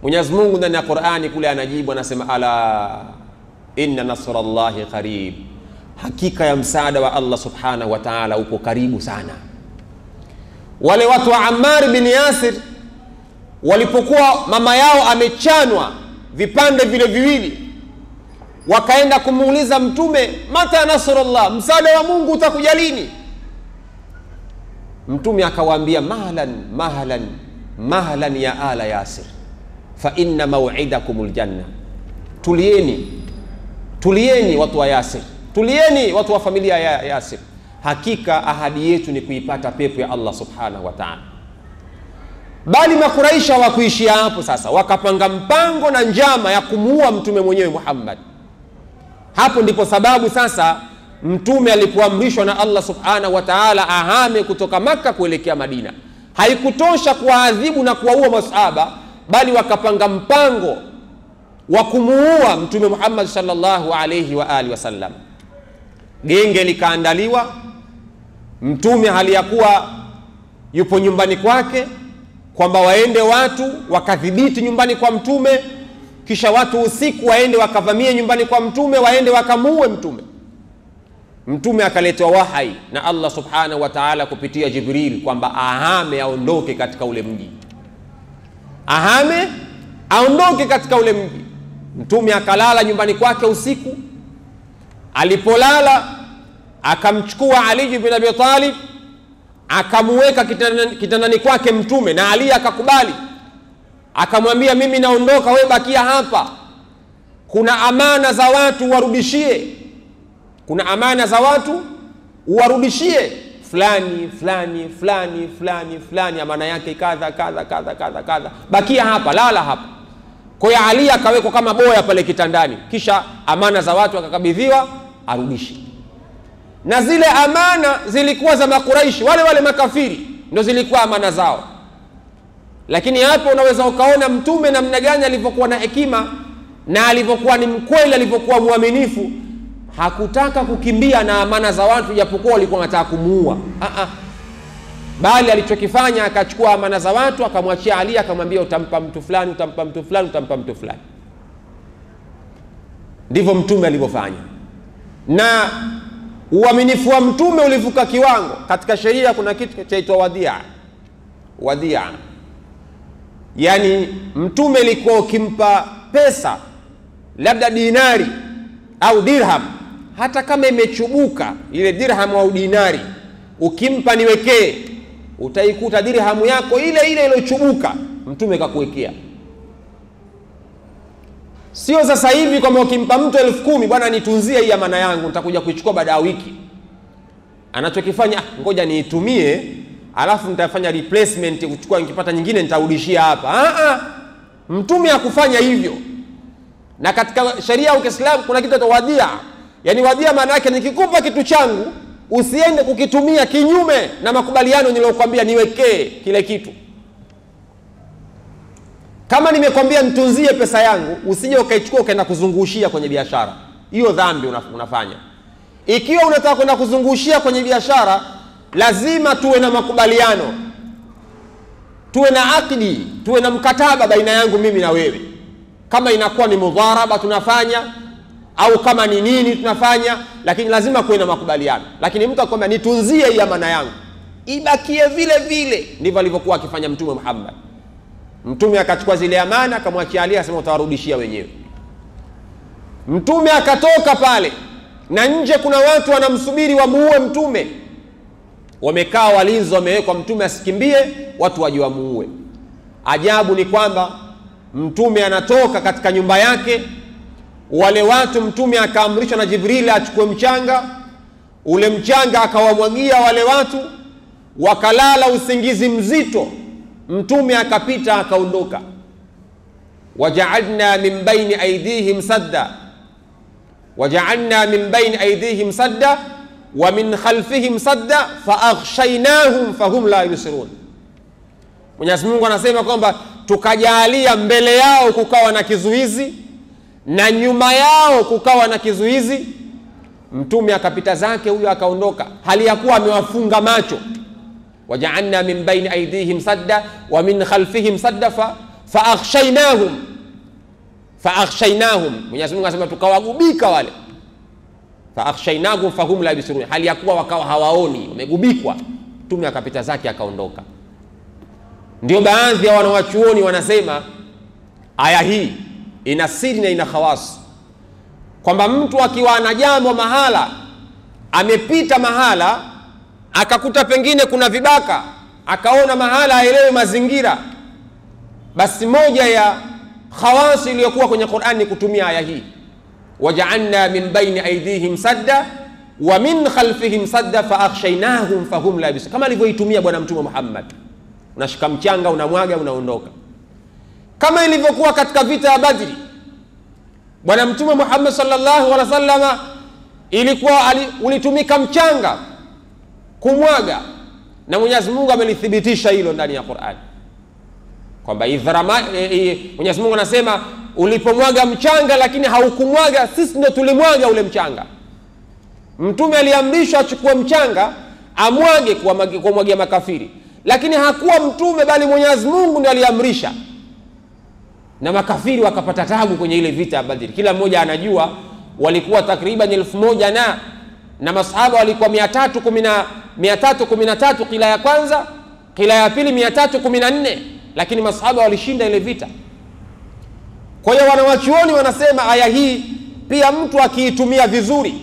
Mwenyezi Mungu ndani ya Qur'ani kule anajibu, anasema ala inna nasrallahi qarib, hakika ya msaada wa Allah subhanahu wa ta'ala uko karibu sana. Wale watu wa Ammar bin Yasir walipokuwa mama yao amechanwa vipande vile viwili, wakaenda kumuuliza Mtume, mata nasrullah, msaada wa Mungu utakuja lini? Mtume akawaambia, mahlan mahlan mahlan ya ala Yasir, fa inna maw'idakumul janna. Tulieni, tulieni watu wa Yasir, tulieni watu wa familia ya Yasir, hakika ahadi yetu ni kuipata pepo ya Allah subhanahu wa ta'ala. Bali Makuraishi hawakuishia hapo. Sasa wakapanga mpango na njama ya kumuua Mtume mwenyewe Muhammad. Hapo ndipo sababu sasa Mtume alipoamrishwa na Allah subhanahu wa ta'ala ahame kutoka Makka kuelekea Madina, haikutosha kuwaadhibu na kuwaua masahaba, bali wakapanga mpango wa kumuua Mtume Muhammad sallallahu alayhi wa alihi wasallam. Genge likaandaliwa, Mtume hali ya kuwa yupo nyumbani kwake, kwamba waende watu wakadhibiti nyumbani kwa Mtume, kisha watu usiku waende wakavamie nyumbani kwa Mtume, waende wakamuue Mtume. Mtume akaletewa wahai na Allah subhanahu wa ta'ala kupitia Jibril kwamba ahame, aondoke katika ule mji, ahame, aondoke katika ule mji. Mtume akalala nyumbani kwake usiku. Alipolala akamchukua Ali ibn Abi Talib akamuweka kitandani kwake Mtume, na Ali akakubali, akamwambia mimi naondoka, wewe bakia hapa, kuna amana za watu warudishie, kuna amana za watu warudishie fulani fulani fulani fulani fulani, amana yake kadha kadha kadha kadha kadha, bakia hapa, lala hapa. Kwa hiyo Ali akawekwa kama boya pale kitandani, kisha amana za watu akakabidhiwa arudishi. Na zile amana zilikuwa za Makuraishi, wale wale makafiri ndio zilikuwa amana zao. Lakini hapo unaweza ukaona Mtume namna gani alivyokuwa na hekima na alivyokuwa ni mkweli, alivyokuwa muaminifu. Hakutaka kukimbia na amana za watu japokuwa walikuwa wanataka kumuua. Bali alichokifanya akachukua amana za watu akamwachia Ali, akamwambia utampa mtu fulani, utampa mtu fulani, utampa mtu fulani. Ndivyo Mtume alivyofanya. Na uaminifu wa Mtume ulivuka kiwango. Katika sheria kuna kitu chaitwa wadia. Wadia, yani Mtume alikuwa ukimpa pesa, labda dinari au dirham, hata kama imechubuka ile dirham au dinari, ukimpa niwekee, utaikuta dirhamu yako ile ile iliyochubuka Mtume kakuwekea. Sio sasa hivi kwamba ukimpa mtu 10,000, bwana nitunzie hii amana yangu, nitakuja kuichukua baada ya wiki. Anachokifanya, ngoja niitumie alafu nitafanya replacement, kuchukua nikipata nyingine nitarudishia hapa. Mtume hakufanya hivyo. Na katika sharia ya Kiislamu kuna kitu cha wadia. Yani wadia maana yake nikikupa kitu changu usiende kukitumia kinyume na makubaliano niliyokuambia niwekee kile kitu. Kama nimekwambia nitunzie pesa yangu, usije ukaichukua ukaenda kuzungushia kwenye biashara. Hiyo dhambi unafanya. Ikiwa unataka kwenda kuzungushia kwenye biashara, lazima tuwe na makubaliano, tuwe na akdi, tuwe na mkataba baina yangu mimi na wewe. Kama inakuwa ni mudharaba tunafanya, au kama ni nini tunafanya, lakini lazima kuwe na makubaliano. Lakini mtu akwambia nitunzie hii amana yangu, ibakie vile vile. Ndivyo alivyokuwa akifanya Mtume Muhammad. Mtume akachukua zile amana akamwachia Ali, asema utawarudishia wenyewe. Mtume akatoka pale, na nje kuna watu wanamsubiri wamuue Mtume. Wamekaa walinzi, wamewekwa, Mtume asikimbie, watu waje wamuue. Ajabu ni kwamba Mtume anatoka katika nyumba yake, wale watu, Mtume akaamrishwa na Jibril achukue mchanga, ule mchanga akawamwagia wale watu, wakalala usingizi mzito. Mtume akapita akaondoka. Waja'alna min baini aydihim sadda, waja'alna min baini aydihim sadda wa min khalfihim sadda faaghshaynahum fahum la yusirun. Mwenyezi Mungu anasema kwamba tukajalia mbele yao kukawa na kizuizi na nyuma yao kukawa na kizuizi. Mtume akapita zake, huyo akaondoka hali ya kuwa amewafunga macho. Waja'alna min baini aydihim sadda wa min khalfihim sadda faaghshaynahum. Mwenyezi Mungu anasema tukawagubika wale. Faaghshaynahum fahum la yusirun, hali ya kuwa wakawa hawaoni, wamegubikwa. Mtume akapita zake akaondoka. Ndio baadhi ya wanawachuoni wanasema aya hii ina siri na ina khawasi, kwamba mtu akiwa na jambo mahala, amepita mahala akakuta pengine kuna vibaka, akaona mahala haelewi mazingira, basi moja ya khawasi iliyokuwa kwenye Qur'an ni kutumia aya hii, waja'alna min baini aydihim sadda wa min khalfihim sadda faaghshaynahum fahum la yubsirun, kama alivyoitumia bwana Mtume Muhammad. Unashika mchanga, unamwaga, unaondoka. Kama ilivyokuwa katika vita ya Badri, bwana Mtume Muhammad sallallahu alaihi wasallam ilikuwa ulitumika mchanga kumwaga, na Mwenyezi Mungu amelithibitisha hilo ndani ya Qur'an kwamba Mwenyezi Mungu anasema ulipomwaga mchanga lakini haukumwaga, sisi ndio tulimwaga ule mchanga. Mtume aliamrishwa achukue mchanga amwage kumwagia makafiri, lakini hakuwa Mtume bali Mwenyezi Mungu ndiye aliamrisha, na makafiri wakapata tabu kwenye ile vita ya Badri. Kila mmoja anajua walikuwa takriban 1000 na masahaba walikuwa 313 kila ya kwanza, kila ya pili 314, lakini masahaba walishinda ile vita. Kwa hiyo wanawachuoni wanasema aya hii pia mtu akiitumia vizuri,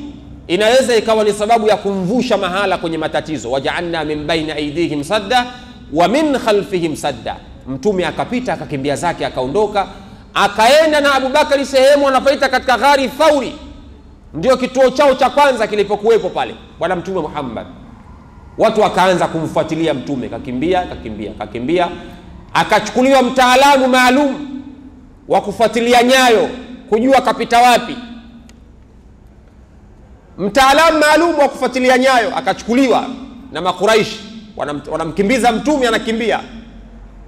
inaweza ikawa ni sababu ya kumvusha mahala kwenye matatizo. Waja'alna min baina aydihim sadda wa min khalfihim sadda. Mtume akapita akakimbia zake akaondoka, akaenda na Abu Bakari sehemu wanapaita katika Ghari Thauri, ndio kituo chao cha kwanza kilipokuwepo pale bwana Mtume Muhammad. Watu wakaanza kumfuatilia Mtume, kakimbia, akachukuliwa mtaalamu maalum wa kufuatilia nyayo, kujua kapita wapi. Mtaalamu maalum wa kufuatilia nyayo akachukuliwa na Makuraishi, wanamkimbiza Mtume, anakimbia.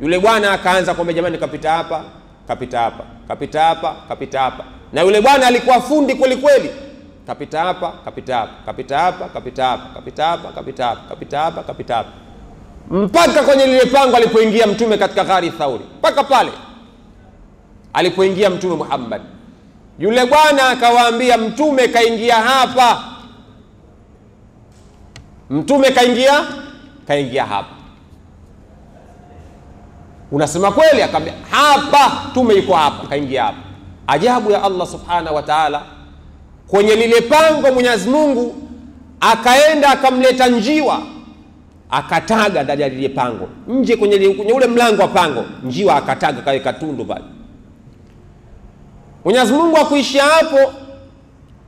Yule bwana akaanza kwamba jamani, kapita hapa, kapita hapa, kapita hapa, kapita hapa. Na yule bwana alikuwa fundi kweli kweli. Kapita hapa, kapita hapa, kapita hapa, kapita hapa, kapita hapa, kapita hapa, kapita hapa, kapita hapa, mpaka kwenye lile pango alipoingia Mtume katika Ghari Thauri. Mpaka pale alipoingia Mtume Muhammad, yule bwana akawaambia Mtume kaingia hapa. Mtume kaingia hapa. Unasema kweli? Akamwambia hapa, Mtume yuko hapa, kaingia hapa. Ajabu ya Allah subhanahu wa ta'ala, kwenye lile pango Mwenyezi Mungu akaenda akamleta njiwa, akataga ndani ya lile pango. Nje kwenye ule mlango wa pango, njiwa akataga, kaweka tundu pale. Mwenyezi Mungu akuishia hapo,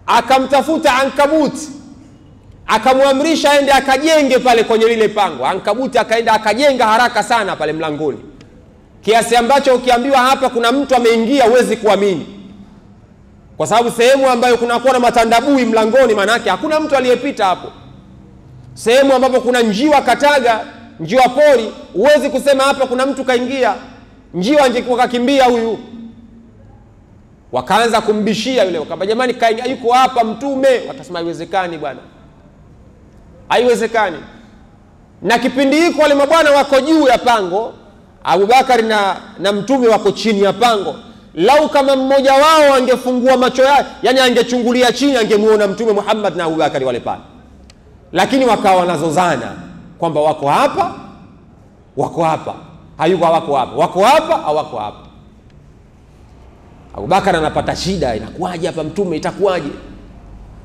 akamtafuta Ankabuti, akamwamrisha aende akajenge pale kwenye lile pango. Ankabuti akaenda akajenga haraka sana pale mlangoni, kiasi ambacho ukiambiwa hapa kuna mtu ameingia huwezi kuamini, kwa sababu sehemu ambayo kunakuwa na matandabui mlangoni, manake hakuna mtu aliyepita hapo. Sehemu ambapo kuna njiwa kataga, njiwa pori, huwezi kusema hapa kuna mtu kaingia. Njiwa angekuwa kakimbia huyu. Wakaanza kumbishia yule, wakamba jamani, kaingia yuko hapa Mtume. Wakasema haiwezekani bwana, haiwezekani. Na kipindi hiko wale mabwana wako juu ya pango, Abu Bakari na Mtume wako chini ya pango. Lau kama mmoja wao angefungua macho yake, yani angechungulia chini, angemuona Mtume Muhammad na Abu Bakari wale pale. Lakini wakawa wanazozana kwamba wako hapa, wako hapa, hayuko wako hapa, wako hapa, hawako hapa. Abu Bakari anapata shida, inakuwaje hapa Mtume, itakuwaje?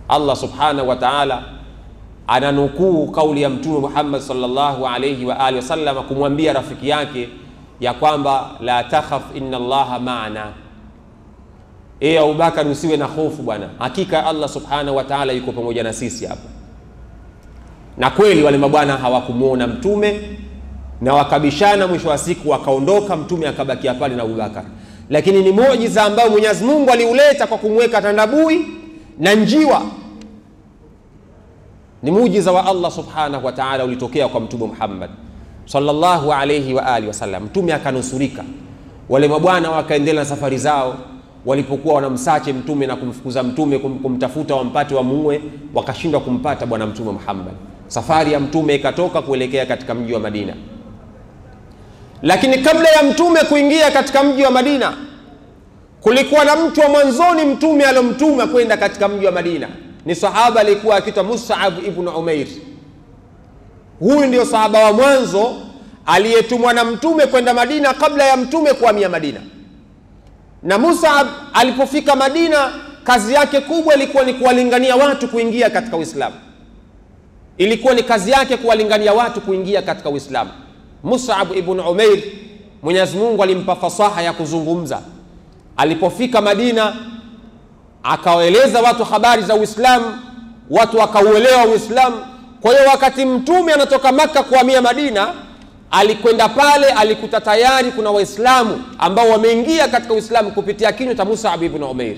Allah subhanahu wa ta'ala ananukuu kauli ya Mtume Muhammad sallallahu alayhi wa alihi wasallam kumwambia rafiki yake ya kwamba la takhaf inna Allaha ma'ana. Abu Bakari, usiwe na hofu bwana, hakika Allah subhanahu wa ta'ala yuko pamoja na sisi hapa. Na kweli wale mabwana hawakumuona Mtume na wakabishana, mwisho wa siku wakaondoka, Mtume akabakia pale na Abu Bakari. Lakini ni muujiza ambao Mwenyezi Mungu aliuleta kwa kumweka tandabui na njiwa. Ni muujiza wa Allah subhanahu wa ta'ala ulitokea kwa Mtume Muhammad sallallahu alayhi wa alihi wasallam. Mtume akanusurika. Wale mabwana wakaendelea na safari zao. Walipokuwa wanamsache Mtume na kumfukuza Mtume, kumtafuta wampate wamuue, wakashindwa kumpata bwana Mtume Muhammad. Safari ya Mtume ikatoka kuelekea katika mji wa Madina. Lakini kabla ya Mtume kuingia katika mji wa Madina, kulikuwa na mtu wa mwanzoni Mtume alomtuma kwenda katika mji wa Madina. Ni sahaba alikuwa akiitwa Mus'ab ibn Umair. Huyu ndio sahaba wa mwanzo aliyetumwa na Mtume kwenda Madina kabla ya Mtume kuhamia Madina. Na Mus'ab alipofika Madina, kazi yake kubwa ilikuwa ni kuwalingania watu kuingia katika Uislamu. Ilikuwa ni kazi yake kuwalingania watu kuingia katika Uislamu. Mus'ab ibn Umair, Mwenyezi Mungu alimpa fasaha ya kuzungumza. Alipofika Madina, akawaeleza watu habari za Uislamu, watu wakauelewa Uislamu. Kwa hiyo wakati Mtume anatoka Makka kuhamia Madina, alikwenda pale, alikuta tayari kuna Waislamu ambao wameingia katika Uislamu kupitia kinywa cha Mus'ab ibn Umair.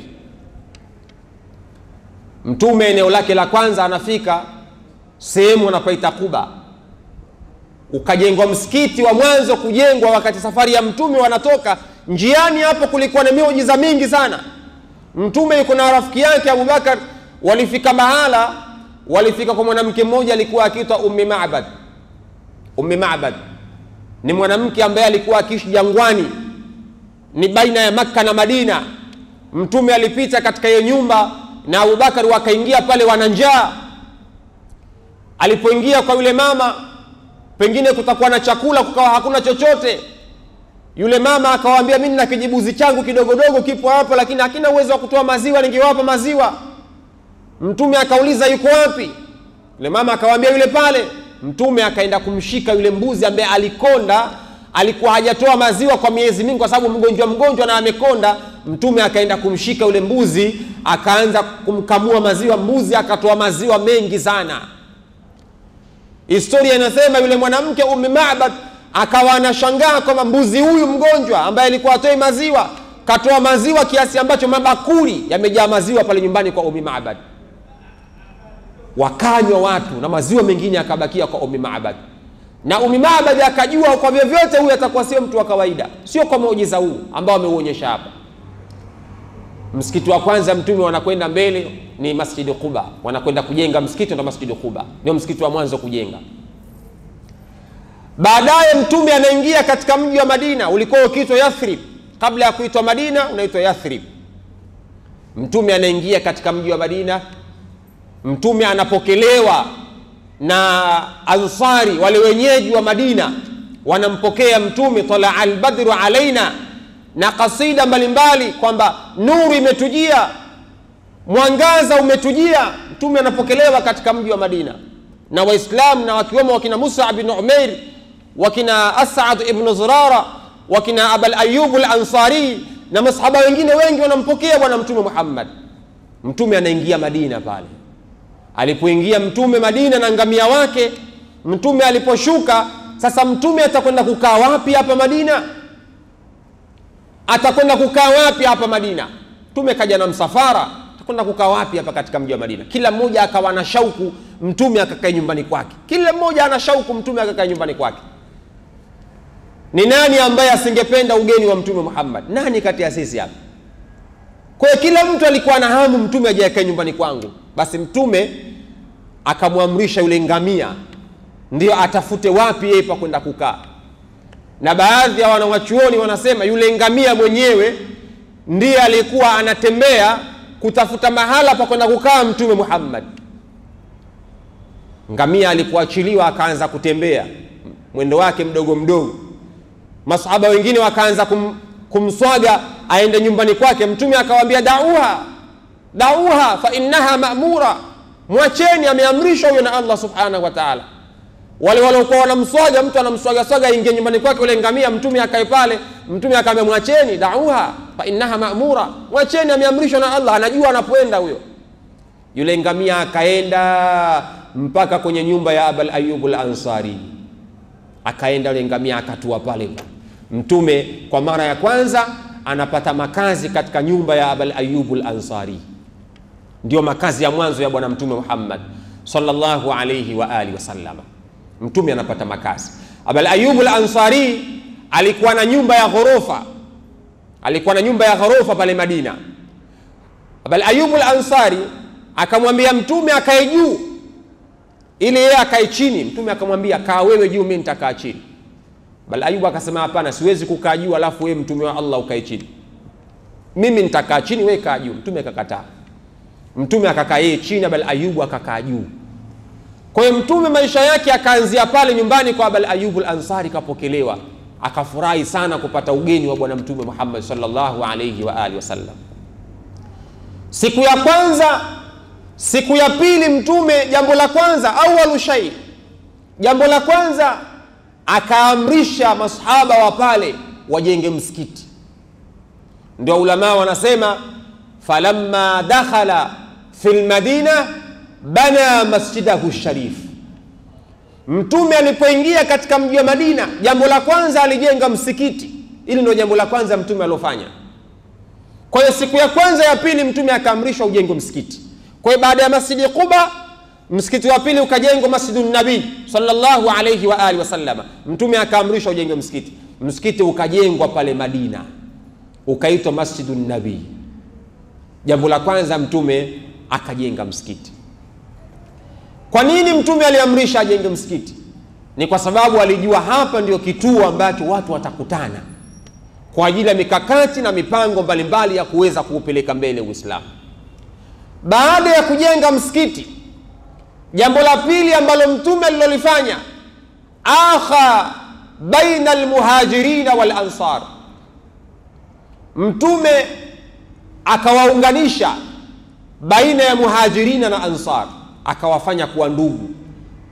Mtume eneo lake la kwanza anafika sehemu anapoita Quba. Ukajengwa msikiti wa mwanzo kujengwa wakati safari ya Mtume wanatoka. Njiani hapo kulikuwa na miujiza mingi sana. Mtume yuko na rafiki yake Abu Bakar, walifika mahala, walifika kwa mwanamke mmoja alikuwa akiitwa Ummi Ma'bad. Ummi Ma'bad ni mwanamke ambaye alikuwa akiishi jangwani, ni baina ya Makka na Madina. Mtume alipita katika hiyo nyumba na Abu Bakar wakaingia pale, wana njaa. Alipoingia kwa yule mama, pengine kutakuwa na chakula, kukawa hakuna chochote. Yule mama akawaambia, mimi na kijibuzi changu kidogodogo kipo hapa, lakini hakina uwezo wa kutoa maziwa, ningewapa maziwa. Mtume akauliza yuko wapi? Yule mama akamwambia yule pale. Mtume akaenda kumshika yule mbuzi ambaye alikonda, alikuwa hajatoa maziwa kwa miezi mingi kwa sababu mgonjwa na amekonda. Mtume akaenda kumshika yule mbuzi, akaanza kumkamua maziwa. Mbuzi akatoa maziwa mengi sana. Historia inasema yule mwanamke Ma'bad akawa anashangaa kwamba mbuzi huyu mgonjwa ambaye alikuwa atoi maziwa katoa maziwa kiasi ambacho mabakuli yamejaa maziwa pale nyumbani kwa Ma'bad. Wakanywa watu na maziwa mengine yakabakia kwa Ma'bad. Na Ma'bad akajua kwa vyovyote huyu atakuwa sio mtu wa kawaida, sio kwa muujiza huu ambao ameuonyesha hapa. Msikiti wa kwanza Mtume wanakwenda mbele ni Masjid Quba, wanakwenda kujenga msikiti na Masjid Quba ndio msikiti wa mwanzo kujenga. Baadaye Mtume anaingia katika mji wa Madina, ulikuwa ukiitwa Yathrib. Kabla ya kuitwa Madina unaitwa Yathrib. Mtume anaingia katika mji wa Madina. Mtume anapokelewa na Ansari, wale wenyeji wa Madina wanampokea Mtume, tala al-badru alaina, na kasida mbalimbali kwamba nuru imetujia, mwangaza umetujia. Mtume anapokelewa katika mji wa Madina na Waislamu, na wakiwemo wakina Musa ibn Umair, wakina As'ad ibn Zurara, wakina Abul Ayyub al-Ansari na masahaba wengine wengi wanampokea bwana Mtume Muhammad. Mtume anaingia Madina pale. Alipoingia Mtume Madina na ngamia wake, Mtume aliposhuka, sasa Mtume atakwenda kukaa wapi hapa Madina? Atakwenda kukaa wapi hapa Madina? Mtume kaja na msafara, atakwenda kukaa wapi hapa katika mji wa Madina? Kila mmoja akawa na shauku Mtume akakae nyumbani kwake. Kila mmoja ana shauku Mtume akakae nyumbani kwake. Ni nani ambaye asingependa ugeni wa Mtume Muhammad? Nani kati ya sisi hapa? Kwa kila mtu alikuwa na hamu Mtume aje akae nyumbani kwangu. Basi Mtume akamwamrisha yule ngamia ndio atafute wapi yeye pa kwenda kukaa. Na baadhi ya wanawachuoni wanasema yule ngamia mwenyewe ndiye alikuwa anatembea kutafuta mahala pa kwenda kukaa Mtume Muhammad. Ngamia alipoachiliwa akaanza kutembea mwendo wake mdogo mdogo. Masahaba wengine wakaanza kumswaga aende nyumbani kwake. Mtume akawaambia dauha fa innaha ma'mura, mwacheni, ameamrishwa huyo na Allah subhanahu wa ta'ala. Wale waliokuwa wanamswaga, mtu anamswaga aingie nyumbani kwake yule ngamia, Mtume akae pale. Mtume akamwambia mwacheni, dauha fa innaha ma'mura, mwacheni, ameamrishwa na Allah, anajua anapoenda huyo. Yule ngamia akaenda mpaka kwenye nyumba ya Abul Ayyub al-Ansari. Akaenda yule ngamia akatua pale. Mtume kwa mara ya kwanza anapata makazi katika nyumba ya Abul Ayyub al-Ansari. Ndio makazi ya mwanzo ya bwana Mtume Muhammad sallallahu alayhi wa alihi wasallam. Mtume anapata makazi. Abul Ayyub al-Ansari alikuwa na nyumba ya ghorofa. Alikuwa na nyumba ya ghorofa pale Madina. Abul Ayyub al-Ansari akamwambia Mtume akae juu ili yeye akae chini. Mtume akamwambia kaa wewe juu, mimi nitakaa chini. Abul Ayyub akasema hapana, siwezi kukaa juu alafu wewe Mtume wa Allah ukae chini. Mimi nitakaa chini, wewe kaa juu. Mtume akakataa. Mtume akakaa yeye chini, Abul Ayyub akakaa juu. Kwa hiyo Mtume maisha yake akaanzia pale nyumbani kwa Abul Ayyub al-Ansari, kapokelewa, akafurahi sana kupata ugeni wa bwana Mtume Muhammad sallallahu alayhi wa alihi wasallam. Siku ya kwanza, siku ya pili, Mtume jambo la kwanza, awwalu shay, jambo la kwanza akaamrisha masahaba wa pale wajenge msikiti. Ndio ulama wanasema falamma dakhala fil madina bana masjidahu sharif. Mtume alipoingia katika mji wa Madina, jambo la kwanza alijenga msikiti. Hili ndio jambo la kwanza Mtume alofanya. Kwa hiyo siku ya kwanza ya pili Mtume akaamrishwa ujenge msikiti. Kwa hiyo baada ya Masjid Quba, msikiti wa pili ukajengwa Masjidun Nabii sallallahu alayhi wa alihi wasallam. Mtume akaamrishwa ujenge msikiti. Msikiti ukajengwa pale Madina, ukaitwa Masjidun Nabii. Jambo la kwanza Mtume akajenga msikiti. Kwa nini Mtume aliamrisha ajenge msikiti? Ni kwa sababu alijua hapa ndio kituo ambacho watu watakutana kwa ajili ya mikakati na mipango mbalimbali ya kuweza kuupeleka mbele Uislamu. Baada ya kujenga msikiti, jambo la pili ambalo Mtume alilolifanya, akha baina almuhajirina wal ansar. Mtume akawaunganisha baina ya muhajirina na ansar, akawafanya kuwa ndugu.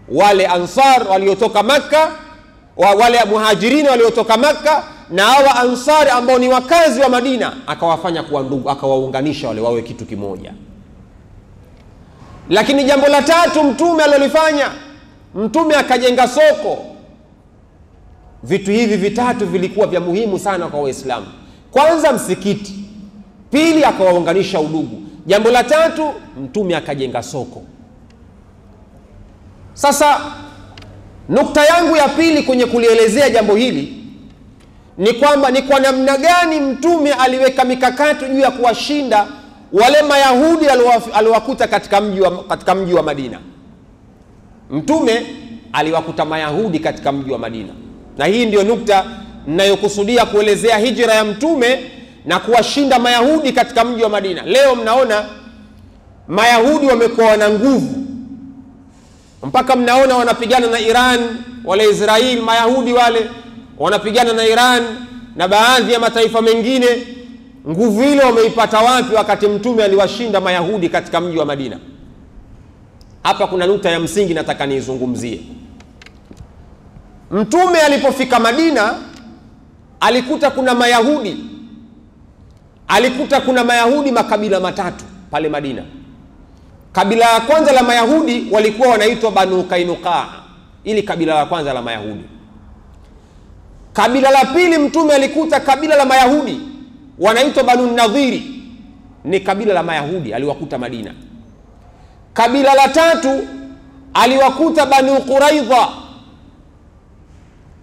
Wale ansar waliotoka Makka, wale muhajirina waliotoka Makka na hawa ansari ambao ni wakazi wa Madina, akawafanya kuwa ndugu, akawaunganisha wale wawe kitu kimoja. Lakini jambo la tatu mtume alilofanya, mtume akajenga soko. Vitu hivi vitatu vilikuwa vya muhimu sana kwa Waislamu. Kwanza msikiti, pili akawaunganisha udugu, jambo la tatu mtume akajenga soko. Sasa nukta yangu ya pili kwenye kulielezea jambo hili ni kwamba ni kwa namna gani mtume aliweka mikakati juu ya kuwashinda wale Mayahudi aliwakuta katika mji wa Madina. Mtume aliwakuta Mayahudi katika mji wa Madina, na hii ndio nukta ninayokusudia kuelezea, hijra ya mtume na kuwashinda Mayahudi katika mji wa Madina. Leo mnaona Mayahudi wamekuwa wana nguvu, mpaka mnaona wanapigana na Iran, wale Israeli, Mayahudi wale wanapigana na Iran na baadhi ya mataifa mengine. Nguvu ile wameipata wapi wakati mtume aliwashinda Mayahudi katika mji wa Madina? Hapa kuna nukta ya msingi nataka niizungumzie. Mtume alipofika Madina alikuta kuna Mayahudi makabila matatu pale Madina. Kabila la kwanza la Mayahudi walikuwa wanaitwa Banu Kainuka, ili kabila la kwanza la Mayahudi. Kabila la pili mtume alikuta kabila la Mayahudi wanaitwa Banu Nadhiri, ni kabila la Mayahudi aliwakuta Madina. Kabila la tatu aliwakuta Banu Quraidha,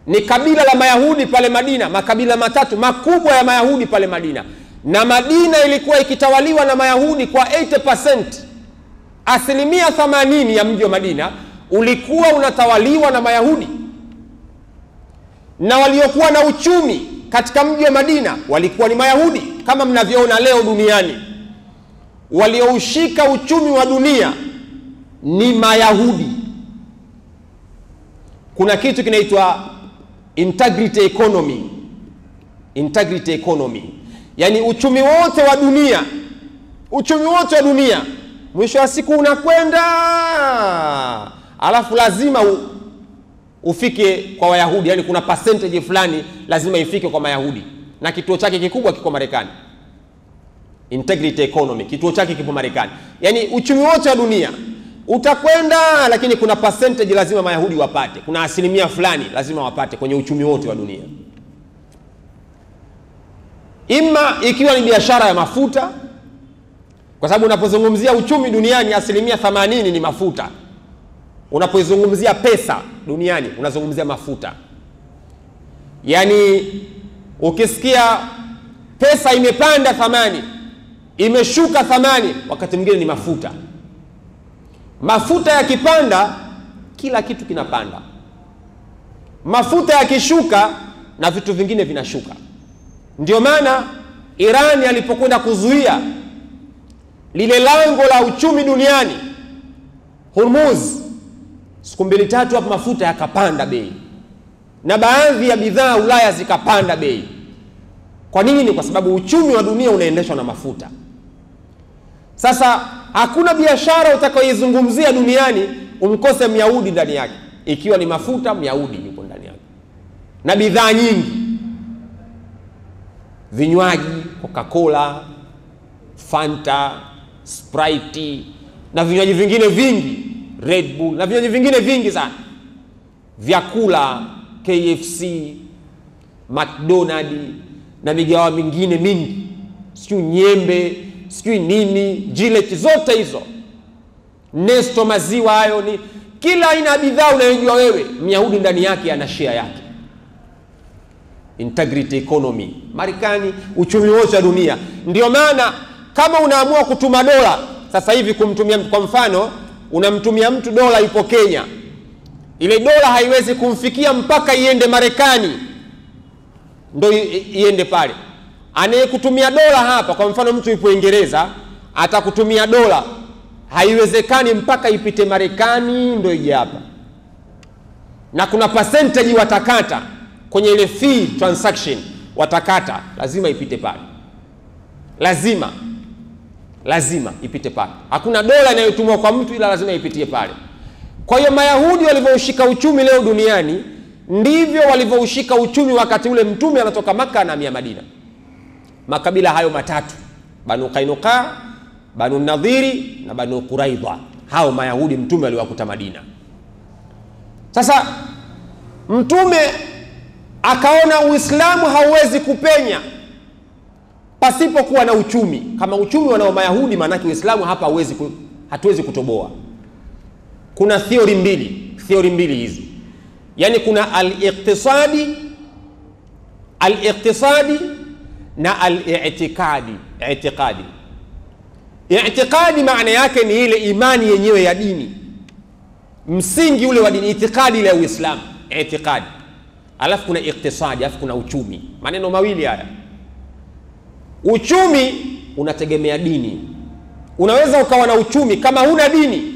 ni kabila la Mayahudi pale Madina. Makabila matatu makubwa ya Mayahudi pale Madina, na Madina ilikuwa ikitawaliwa na Mayahudi kwa 80%. Asilimia 80 ya mji wa Madina ulikuwa unatawaliwa na Mayahudi, na waliokuwa na uchumi katika mji wa Madina walikuwa ni Mayahudi. Kama mnavyoona leo duniani, walioushika uchumi wa dunia ni Mayahudi. Kuna kitu kinaitwa integrity economy. Integrity economy, yani uchumi wote wa dunia mwisho wa siku unakwenda, alafu lazima ufike kwa Wayahudi. Yani kuna percentage fulani lazima ifike kwa Mayahudi, na kituo chake kikubwa kiko Marekani. Integrity economy, kituo chake kipo Marekani. Yani uchumi wote wa dunia utakwenda, lakini kuna percentage lazima Mayahudi wapate, kuna asilimia fulani lazima wapate kwenye uchumi wote wa dunia. Ima ikiwa ni biashara ya mafuta, kwa sababu unapozungumzia uchumi duniani asilimia 80 ni mafuta. Unapozungumzia pesa duniani unazungumzia mafuta. Yani ukisikia pesa imepanda thamani, imeshuka thamani, wakati mwingine ni mafuta. Mafuta yakipanda kila kitu kinapanda, mafuta yakishuka na vitu vingine vinashuka. Ndio maana Iran alipokwenda kuzuia lile lango la uchumi duniani Hormuz, siku 2-3 hapo mafuta yakapanda bei, na baadhi ya bidhaa Ulaya zikapanda bei. Kwa nini? Kwa sababu uchumi wa dunia unaendeshwa na mafuta. Sasa hakuna biashara utakayoizungumzia duniani umkose Myahudi ndani yake. Ikiwa ni mafuta, Myahudi yuko ndani yake, na bidhaa nyingi, vinywaji, Coca-Cola, Fanta, Sprite na vinywaji vingine vingi, Red Bull na vinywaji vingine vingi sana, vyakula, KFC, McDonald's na migawa mingine mingi, siyo Nyembe, siyo nini, Gillette, zote hizo, Nesto, maziwa hayo, ni kila aina ya bidhaa unayojua wewe, Myahudi ndani yake ana share yake. Integrity economy, Marekani, uchumi wote wa dunia. Ndio maana kama unaamua kutuma dola sasa hivi kumtumia, kwa mfano unamtumia mtu dola ipo Kenya, ile dola haiwezi kumfikia mpaka iende Marekani ndio iende pale. Anayekutumia dola hapa, kwa mfano mtu yupo Uingereza, atakutumia dola, haiwezekani mpaka ipite Marekani ndio ije hapa, na kuna percentage watakata kwenye ile fee transaction, watakata, lazima ipite pale, lazima. lazima ipite pale. Hakuna dola inayotumwa kwa mtu ila lazima ipitie pale. Kwa hiyo Mayahudi walivyoushika uchumi leo duniani ndivyo walivyoushika uchumi wakati ule mtume anatoka Makka na hamia Madina. Makabila hayo matatu, Banu Qainuqa, Banu Nadhiri na Banu Quraidha, hao Mayahudi mtume aliwakuta Madina. Sasa mtume akaona Uislamu hauwezi kupenya pasipokuwa na uchumi. Kama uchumi wanao Mayahudi, maana yake Uislamu hapa hatuwezi kutoboa. Kuna theory mbili hizi. Yani kuna al-iqtisadi na al-i'tiqadi. I'tiqadi maana yake ni ile imani yenyewe ya dini, msingi ule wa dini, itikadi ile ya Uislamu, i'tiqadi. Alafu kuna iqtisadi, alafu kuna uchumi. Maneno mawili haya. Uchumi unategemea dini. Unaweza ukawa na uchumi kama huna dini,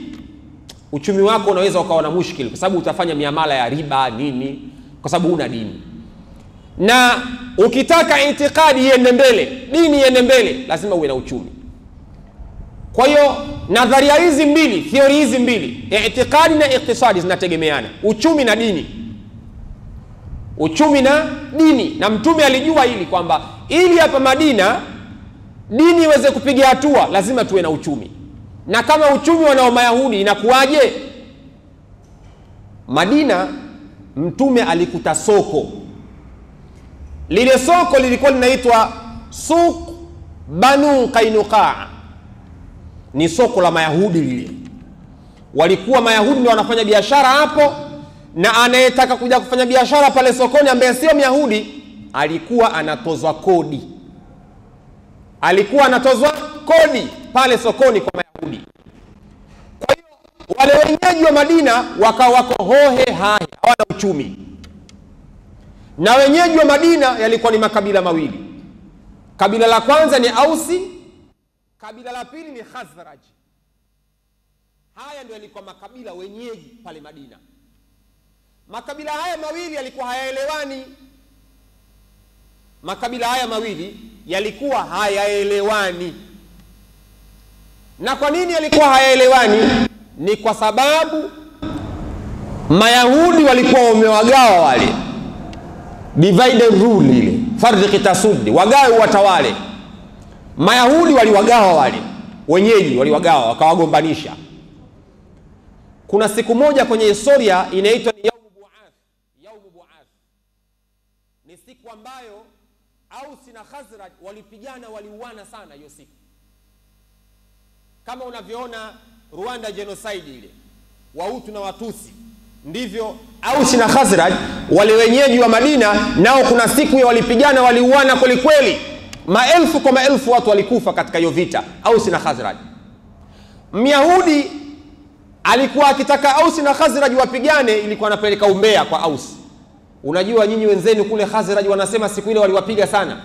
uchumi wako unaweza ukawa na mushkil, kwa sababu utafanya miamala ya riba nini, kwa sababu huna dini. Na ukitaka itikadi iende mbele, dini iende mbele, lazima uwe na uchumi. Kwa hiyo nadharia hizi mbili, theory hizi mbili, itikadi na iktisadi, zinategemeana, uchumi na dini. Uchumi na dini. Na mtume alijua hili kwamba ili hapa Madina dini iweze kupiga hatua lazima tuwe na uchumi. Na kama uchumi wanao Mayahudi inakuwaje? Madina mtume alikuta soko. Lile soko lilikuwa linaitwa Suq Banu Qainuqa. Ni soko la Mayahudi lile. Walikuwa Mayahudi ndio wanafanya biashara hapo, na anayetaka kuja kufanya biashara pale sokoni ambaye sio Myahudi alikuwa anatozwa kodi. Alikuwa anatozwa kodi pale sokoni kwa Mayahudi. Kwa hiyo wale wenyeji wa Madina wakawa wako hohe hai, hawana uchumi. Na wenyeji wa Madina yalikuwa ni makabila mawili. Kabila la kwanza ni Ausi, kabila la pili ni Khazraj. Haya ndio yalikuwa makabila wenyeji pale Madina. Makabila haya mawili yalikuwa hayaelewani. Makabila haya mawili yalikuwa hayaelewani. Na kwa nini yalikuwa hayaelewani? Ni kwa sababu Mayahudi walikuwa wamewagawa wale, divide and rule, ile fardhi tasudi, wagawe watawale. Mayahudi waliwagawa wale wenyeji, waliwagawa wakawagombanisha. Kuna siku moja kwenye historia inaitwa ni Yaumu Bu'ath. Ni siku ambayo Ausi na Khazraj walipigana, waliuana sana hiyo siku. Kama unavyoona Rwanda genocide ile, Wahutu na Watusi, ndivyo Ausi na Khazraj wale wenyeji wa Madina nao kuna siku ya walipigana, waliuana kweli kweli. Maelfu kwa maelfu watu walikufa katika hiyo vita, Ausi na Khazraj. Myahudi alikuwa akitaka Ausi na Khazraj wapigane, ilikuwa anapeleka umbea kwa Ausi. Unajua nyinyi wenzenu kule Khazraj wanasema siku ile waliwapiga sana.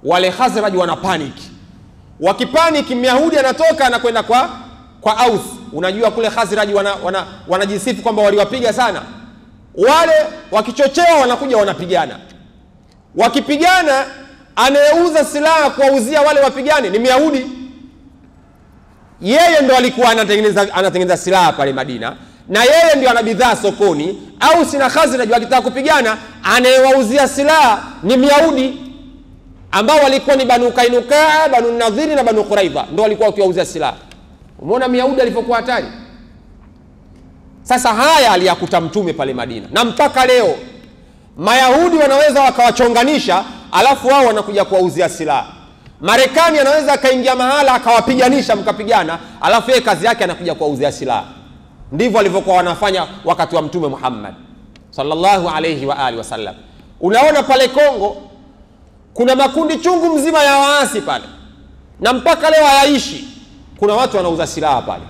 Wale Khazraj wana panic. Wakipanic Myahudi anatoka anakwenda kwa Ausi. Unajua kule Khazraj wanajisifu kwamba waliwapiga sana. Wale wakichochewa wanakuja wanapigana. Wakipigana anayeuza silaha kuwauzia wale wapigane ni Myahudi. Yeye ndo alikuwa anatengeneza silaha pale Madina, na yeye ndio ana bidhaa sokoni. Ausi na Khazraj wakitaka kupigana, anayewauzia silaha ni Myahudi, ambao walikuwa ni Banu Qainuqa, Banu Nadhiri na Banu Quraidha, ndio walikuwa wakiwauzia silaha. Umeona Myahudi alipokuwa hatari? Sasa haya aliyakuta mtume pale Madina, na mpaka leo Mayahudi wanaweza wakawachonganisha, alafu wao wanakuja kuwauzia silaha. Marekani anaweza akaingia mahala akawapiganisha mkapigana, alafu yeye kazi yake anakuja kuwauzia silaha. Ndivyo walivyokuwa wanafanya wakati wa Mtume Muhammad sallallahu alayhi wa alihi wasallam. Unaona pale Kongo kuna makundi chungu mzima ya waasi pale, na mpaka leo hayaishi. Kuna watu wanauza silaha pale,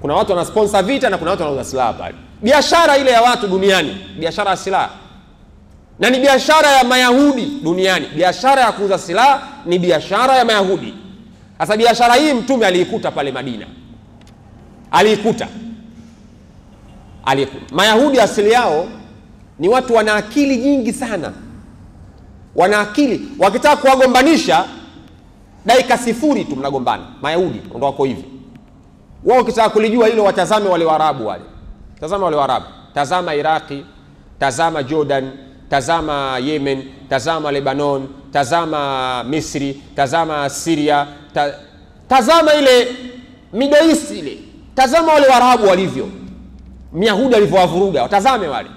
kuna watu wanasponsor vita, na kuna watu wanauza silaha pale. Biashara ile ya watu duniani, biashara ya silaha, na ni biashara ya Mayahudi duniani. Biashara ya kuuza silaha ni biashara ya Mayahudi. Sasa biashara hii mtume aliikuta pale Madina. Aliikuta. Mayahudi asili yao ni watu wana akili nyingi sana. Wana akili. Wakitaka kuwagombanisha dakika sifuri tu mnagombana. Mayahudi ndio wako hivi. Wao kitaka kulijua hilo watazame wale Waarabu wale. Tazama wale Waarabu. Tazama Iraki, tazama Jordan, tazama Yemen, tazama Lebanon, tazama Misri, tazama Syria, tazama ile Middle East ile. Tazama wale Waarabu walivyo. Myahudi alivyowavuruga, watazame wale.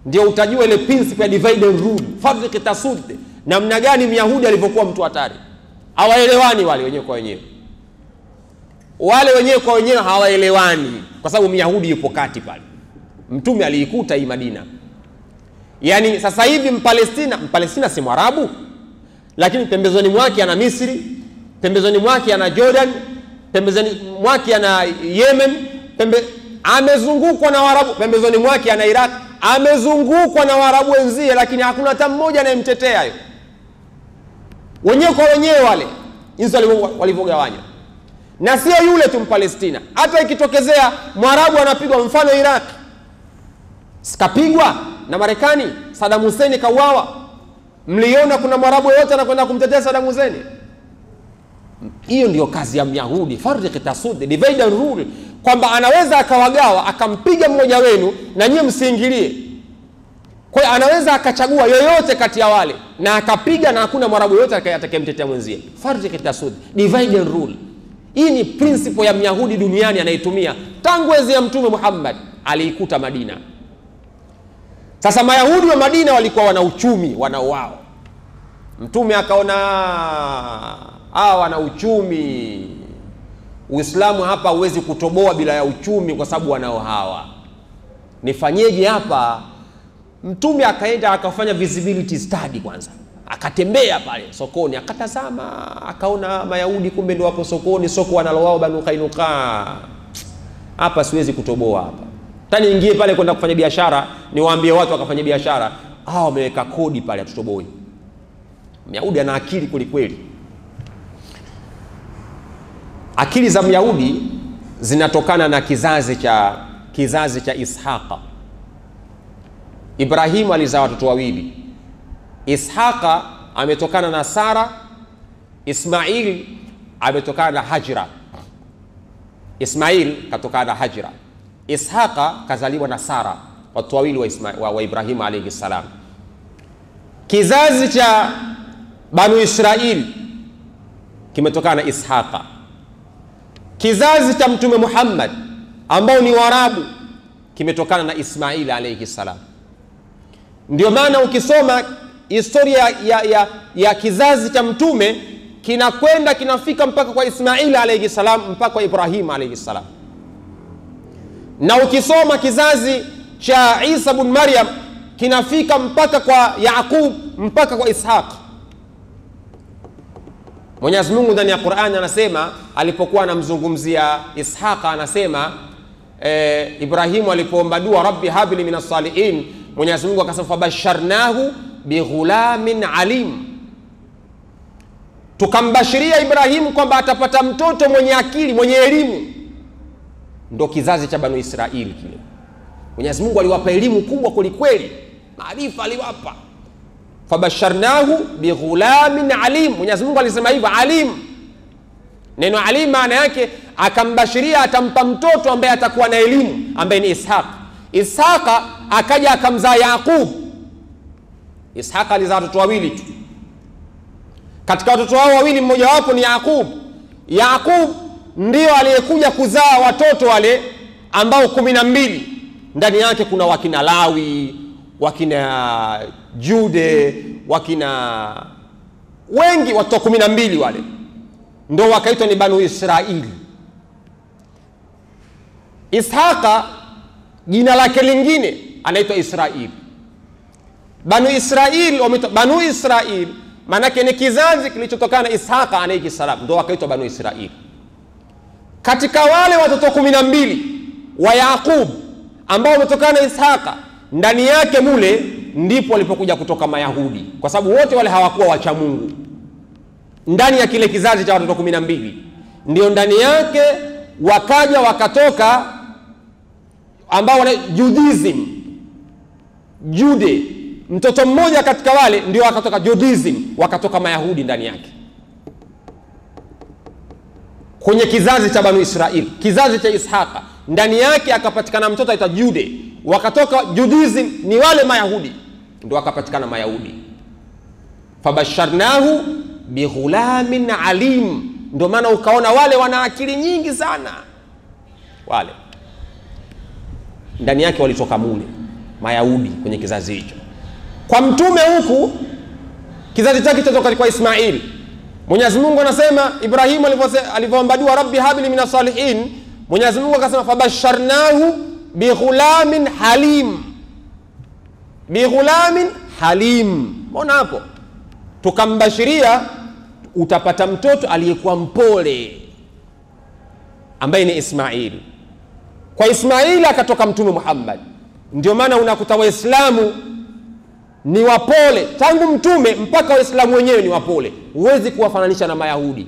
Ndio utajua ile principle ya divide and rule, farq tasud, namna gani Myahudi alivyokuwa mtu hatari. Hawaelewani wale wenyewe kwa wenyewe. Wale wenyewe kwa wenyewe hawaelewani kwa sababu Myahudi yupo kati pale. Mtume aliikuta hii Madina. Yaani sasa hivi Mpalestina si Mwarabu, lakini pembezoni mwake ana Misri, pembezoni mwake ana Jordan, pembezoni mwake ana Yemen, amezungukwa na Waarabu, pembezoni mwake ana Iraq, amezungukwa na Waarabu wenzie, lakini hakuna hata mmoja anayemtetea yeye. Wenyewe kwa wenyewe wale jinsi walivyogawanya. Na sio yule tu Mpalestina, hata ikitokezea Mwarabu anapigwa, mfano Iraq sikapigwa na Marekani, Saddam Hussein kauawa, mliona kuna Mwarabu yote anakwenda kumtetea Saddam Hussein? Hiyo ndio kazi ya Myahudi, farq tasud, divide and rule, kwamba anaweza akawagawa, akampiga mmoja wenu na nyinyi msiingilie. Kwa hiyo anaweza akachagua yoyote kati ya wale na akapiga na hakuna Mwarabu yote atakayemtetea mwenzie. Farq tasud, divide and rule. Hii ni principle ya Myahudi duniani anaitumia tangu enzi ya Mtume Muhammad, aliikuta Madina. Sasa Mayahudi wa Madina walikuwa wana uchumi, wana wao. Mtume akaona wana uchumi, Uislamu hapa huwezi kutoboa bila ya uchumi kwa sababu wanao hawa. Nifanyeje hapa? Mtume akaenda akafanya visibility study kwanza. Akatembea pale sokoni, akatazama, akaona Mayahudi kumbe ndio wapo sokoni, soko wanalowao Banu Kainuka. Hapa siwezi kutoboa hapa. Tani ingie pale kwenda kufanya biashara, niwaambie watu wakafanya biashara, wameweka kodi pale atutoboi. Myahudi ana akili kweli. Akili za Myahudi zinatokana na kizazi cha Ishaqa. Ibrahim alizaa watoto wawili. Ishaqa ametokana na Sara, Ismail ametokana na Hajra. Ismail katokana na Hajra. Ishaqa kazaliwa na Sara, watoto wawili wa Ibrahim alayhi salam. Kizazi cha Banu Israil kimetokana na Ishaqa. Kizazi cha Mtume Muhammad ambao ni Waarabu kimetokana na Ismail alayhi salam. Ndio maana ukisoma historia ya kizazi cha Mtume kinakwenda kinafika mpaka kwa Ismail alayhi salam, mpaka kwa Ibrahim alayhi salam. Na ukisoma kizazi cha Isa ibn Maryam kinafika mpaka kwa Yaqub, mpaka kwa Ishaq. Mwenyezi Mungu ndani ya Qur'an anasema, alipokuwa anamzungumzia Ishaq anasema Ibrahimu alipoomba dua, rabbi habli minas salihin, Mwenyezi Mungu akasema fabasharnahu bighulamin alim, tukambashiria Ibrahimu kwamba atapata mtoto mwenye akili, mwenye elimu. Ndo kizazi cha Banu Israili kile. Mwenyezi Mungu aliwapa elimu kubwa kweli, maarifa aliwapa. Fabasharnahu bighulamin alim, Mwenyezi Mungu alisema hivyo, alim. Neno alim maana yake akambashiria atampa mtoto ambaye atakuwa na elimu, ambaye ni Ishaq. Ishaq akaja akamzaa Yaqub. Ishaq alizaa watoto wawili tu. Katika watoto hao wawili mmoja wapo ni Yaqub. Yaqub ndio aliyekuja kuzaa watoto wale ambao 12. Ndani yake kuna wakina Lawi, wakina Jude, wakina wengi, watoto 12 wale. Ndio wakaitwa ni Banu Israili. Ishaqa jina lake lingine anaitwa Israil. Banu Israil, Banu Israil manake ni kizazi kilichotokana na Ishaqa alayhi salam, ndio wakaitwa Banu Israil. Katika wale watoto 12 wa Yaqub ambao wametokana na Ishaqa, ndani yake mule ndipo walipokuja kutoka Mayahudi, kwa sababu wote wale hawakuwa wacha Mungu. Ndani ya kile kizazi cha watoto 12 ndio ndani yake wakaja wakatoka ambao wana Judaism, Jude. Mtoto mmoja katika wale ndio wakatoka Judaism, wakatoka Mayahudi ndani yake. kwenye kizazi cha Banu Israil, kizazi cha Ishaqa, ndani yake akapatikana mtoto aitwa Jude. Wakatoka Judaism, ni wale Mayahudi, ndio akapatikana Mayahudi. Fabasharnahu bighulamin alim. Ndio maana ukaona wale wana akili nyingi sana, wale ndani yake walitoka mule Mayahudi kwenye kizazi hicho. Kwa mtume huku kizazi chake kutoka kwa Ismaili, Mwenyezi Mungu anasema Ibrahim alivyoomba dua, rabbi habli minas salihin, Mwenyezi Mungu akasema fabasharnahu bighulamin halim. Bighulamin halim. Mbona hapo? Tukambashiria utapata mtoto aliyekuwa mpole ambaye ni Ismaili. Kwa Ismaili akatoka mtume Muhammad. Ndio maana unakuta Waislamu ni wapole tangu mtume mpaka Waislamu wenyewe ni wapole. Huwezi kuwafananisha na Mayahudi.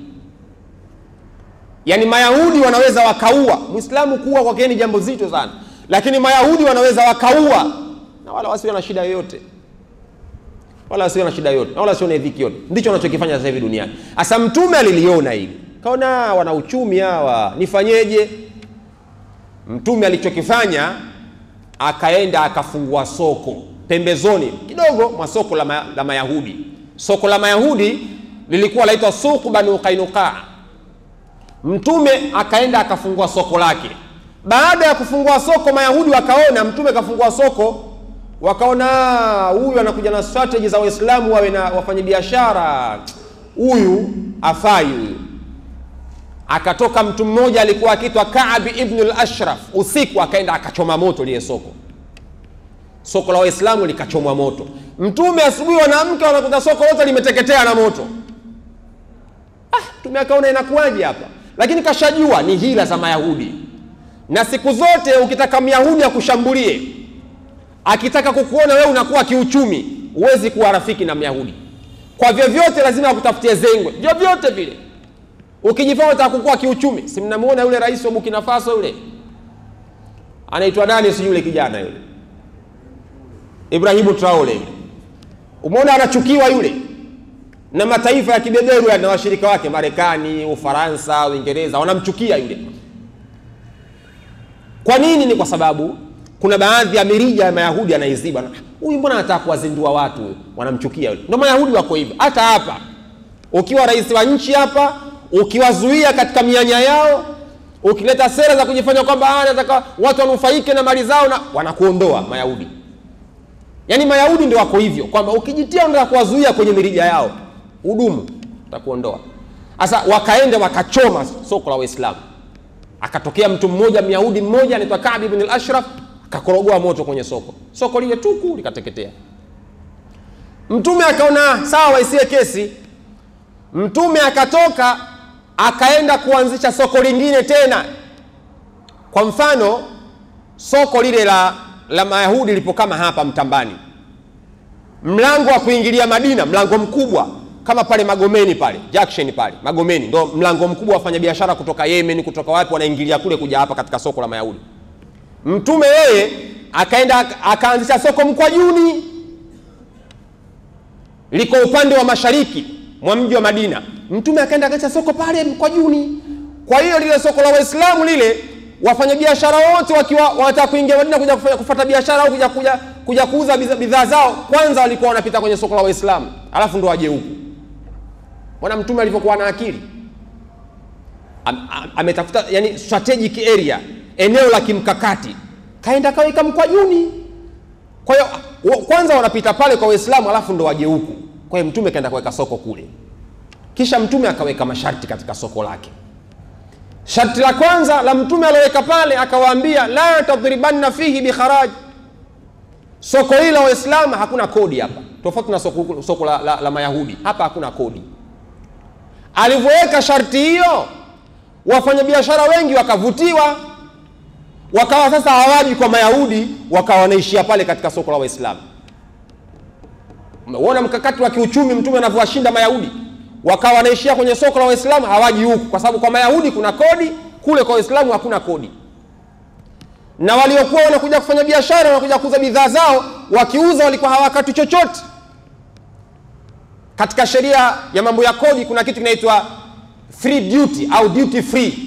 Yaani Mayahudi wanaweza wakaua, Muislamu kuua kwake ni jambo zito sana, lakini Mayahudi wanaweza wakaua na wala wasiwe na shida yoyote. Wala wasiwe na shida yoyote, na wala wasiwe na dhiki yote. Ndicho wanachokifanya sasa hivi duniani. Asa mtume aliliona hili, kaona wana uchumi hawa, nifanyeje? Mtume alichokifanya, akaenda akafungua soko pembezoni kidogo mwa soko la Mayahudi. Soko la Mayahudi lilikuwa laitwa Suq Banu Qainuqa. Mtume akaenda akafungua soko lake. Baada ya kufungua soko, Mayahudi wakaona mtume kafungua soko, wakaona huyu anakuja na strategy za Waislamu wawe na wafanye biashara, huyu afai huyu. Akatoka mtu mmoja alikuwa akiitwa Ka'b ibn al-Ashraf, usiku akaenda akachoma moto lile soko. Soko la Waislamu likachomwa moto. Mtume asubuhi wanamke wanakuta soko lote limeteketea na moto. Mtume akaona inakuaje hapa? Lakini kashajua ni hila za Mayahudi. Na siku zote ukitaka Myahudi akushambulie, akitaka kukuona wewe unakuwa kiuchumi, huwezi kuwa rafiki na Myahudi. Kwa vyovyote lazima akutafutie zengwe, vyovyote vile. Ukijifanya unataka kukua kiuchumi, si mnamuona yule rais wa Burkina Faso yule? Anaitwa nani si yule kijana yule? Ibrahim Traore. Umeona anachukiwa yule na mataifa ya kibeberu na washirika wake, Marekani, Ufaransa, Uingereza, wanamchukia yule. Kwa nini? Ni kwa sababu kuna baadhi ya mirija ya Mayahudi anaiziba. Huyu mbona anataka kuwazindua watu? Wanamchukia yule. Ndio Mayahudi wako hivyo. Hata hapa ukiwa rais wa nchi hapa, ukiwazuia katika mianya yao, ukileta sera za kujifanya kwamba nataka watu wanufaike na mali zao, na wanakuondoa Mayahudi. Yaani Mayahudi ndio wako hivyo, kwamba ukijitia unataka kuwazuia kwenye mirija yao, hudumu, utakuondoa. Sasa wakaenda wakachoma soko la Waislamu. Akatokea mtu mmoja Myahudi mmoja anaitwa Ka'b ibn al-Ashraf, akakorogoa moto kwenye soko. Soko lile tuku likateketea. Mtume akaona sawa isiye kesi. Mtume akatoka akaenda kuanzisha soko lingine tena. Kwa mfano soko lile la Mayahudi lipo kama hapa Mtambani. Mlango wa kuingilia Madina, mlango mkubwa kama pale Magomeni pale, Junction pale, Magomeni ndio mlango mkubwa, wafanya biashara kutoka Yemen, kutoka wapi wanaingilia kule kuja hapa katika soko la Mayahudi. Mtume yeye akaenda akaanzisha soko Mkwajuni, liko upande wa mashariki mwa mji wa Madina. Mtume akaenda akaanzisha soko pale Mkwajuni. Kwa hiyo lile soko la Waislamu lile, wafanya biashara wote wakiwa wanataka kuingia Madina kuja kufuata biashara au kuja kuuza bidhaa zao, kwanza walikuwa wanapita kwenye soko la Waislamu, alafu ndo waje huku. Bwana Mtume alivyokuwa na akili, ametafuta yani strategic area, eneo la kimkakati, kaenda kaweka Mkwajuni. Kwa hiyo kwanza wanapita pale kwa Waislamu, alafu ndo waje huku. Kwa hiyo Mtume kaenda kuweka soko kule. Kisha Mtume akaweka masharti katika soko lake. Sharti la kwanza la Mtume aloweka pale, akawaambia la tadribanna fihi bi kharaj. Soko hili la Waislamu hakuna kodi hapa, tofauti na soko la Mayahudi. Hapa hakuna kodi. Alivyoweka sharti hiyo, wafanyabiashara wengi wakavutiwa, wakawa sasa hawaji kwa Mayahudi, wakawa wanaishia pale katika soko la Waislamu. Umeona mkakati wa kiuchumi Mtume anavyowashinda Mayahudi? Wakawa wanaishia kwenye soko la Waislamu, hawaji huku, kwa sababu kwa Mayahudi kuna kodi, kule kwa Waislamu hakuna kodi. Na waliokuwa wanakuja kufanya biashara, wanakuja kuuza bidhaa zao, wakiuza walikuwa hawakati chochote. Katika sheria ya mambo ya kodi kuna kitu kinaitwa free duty au duty free.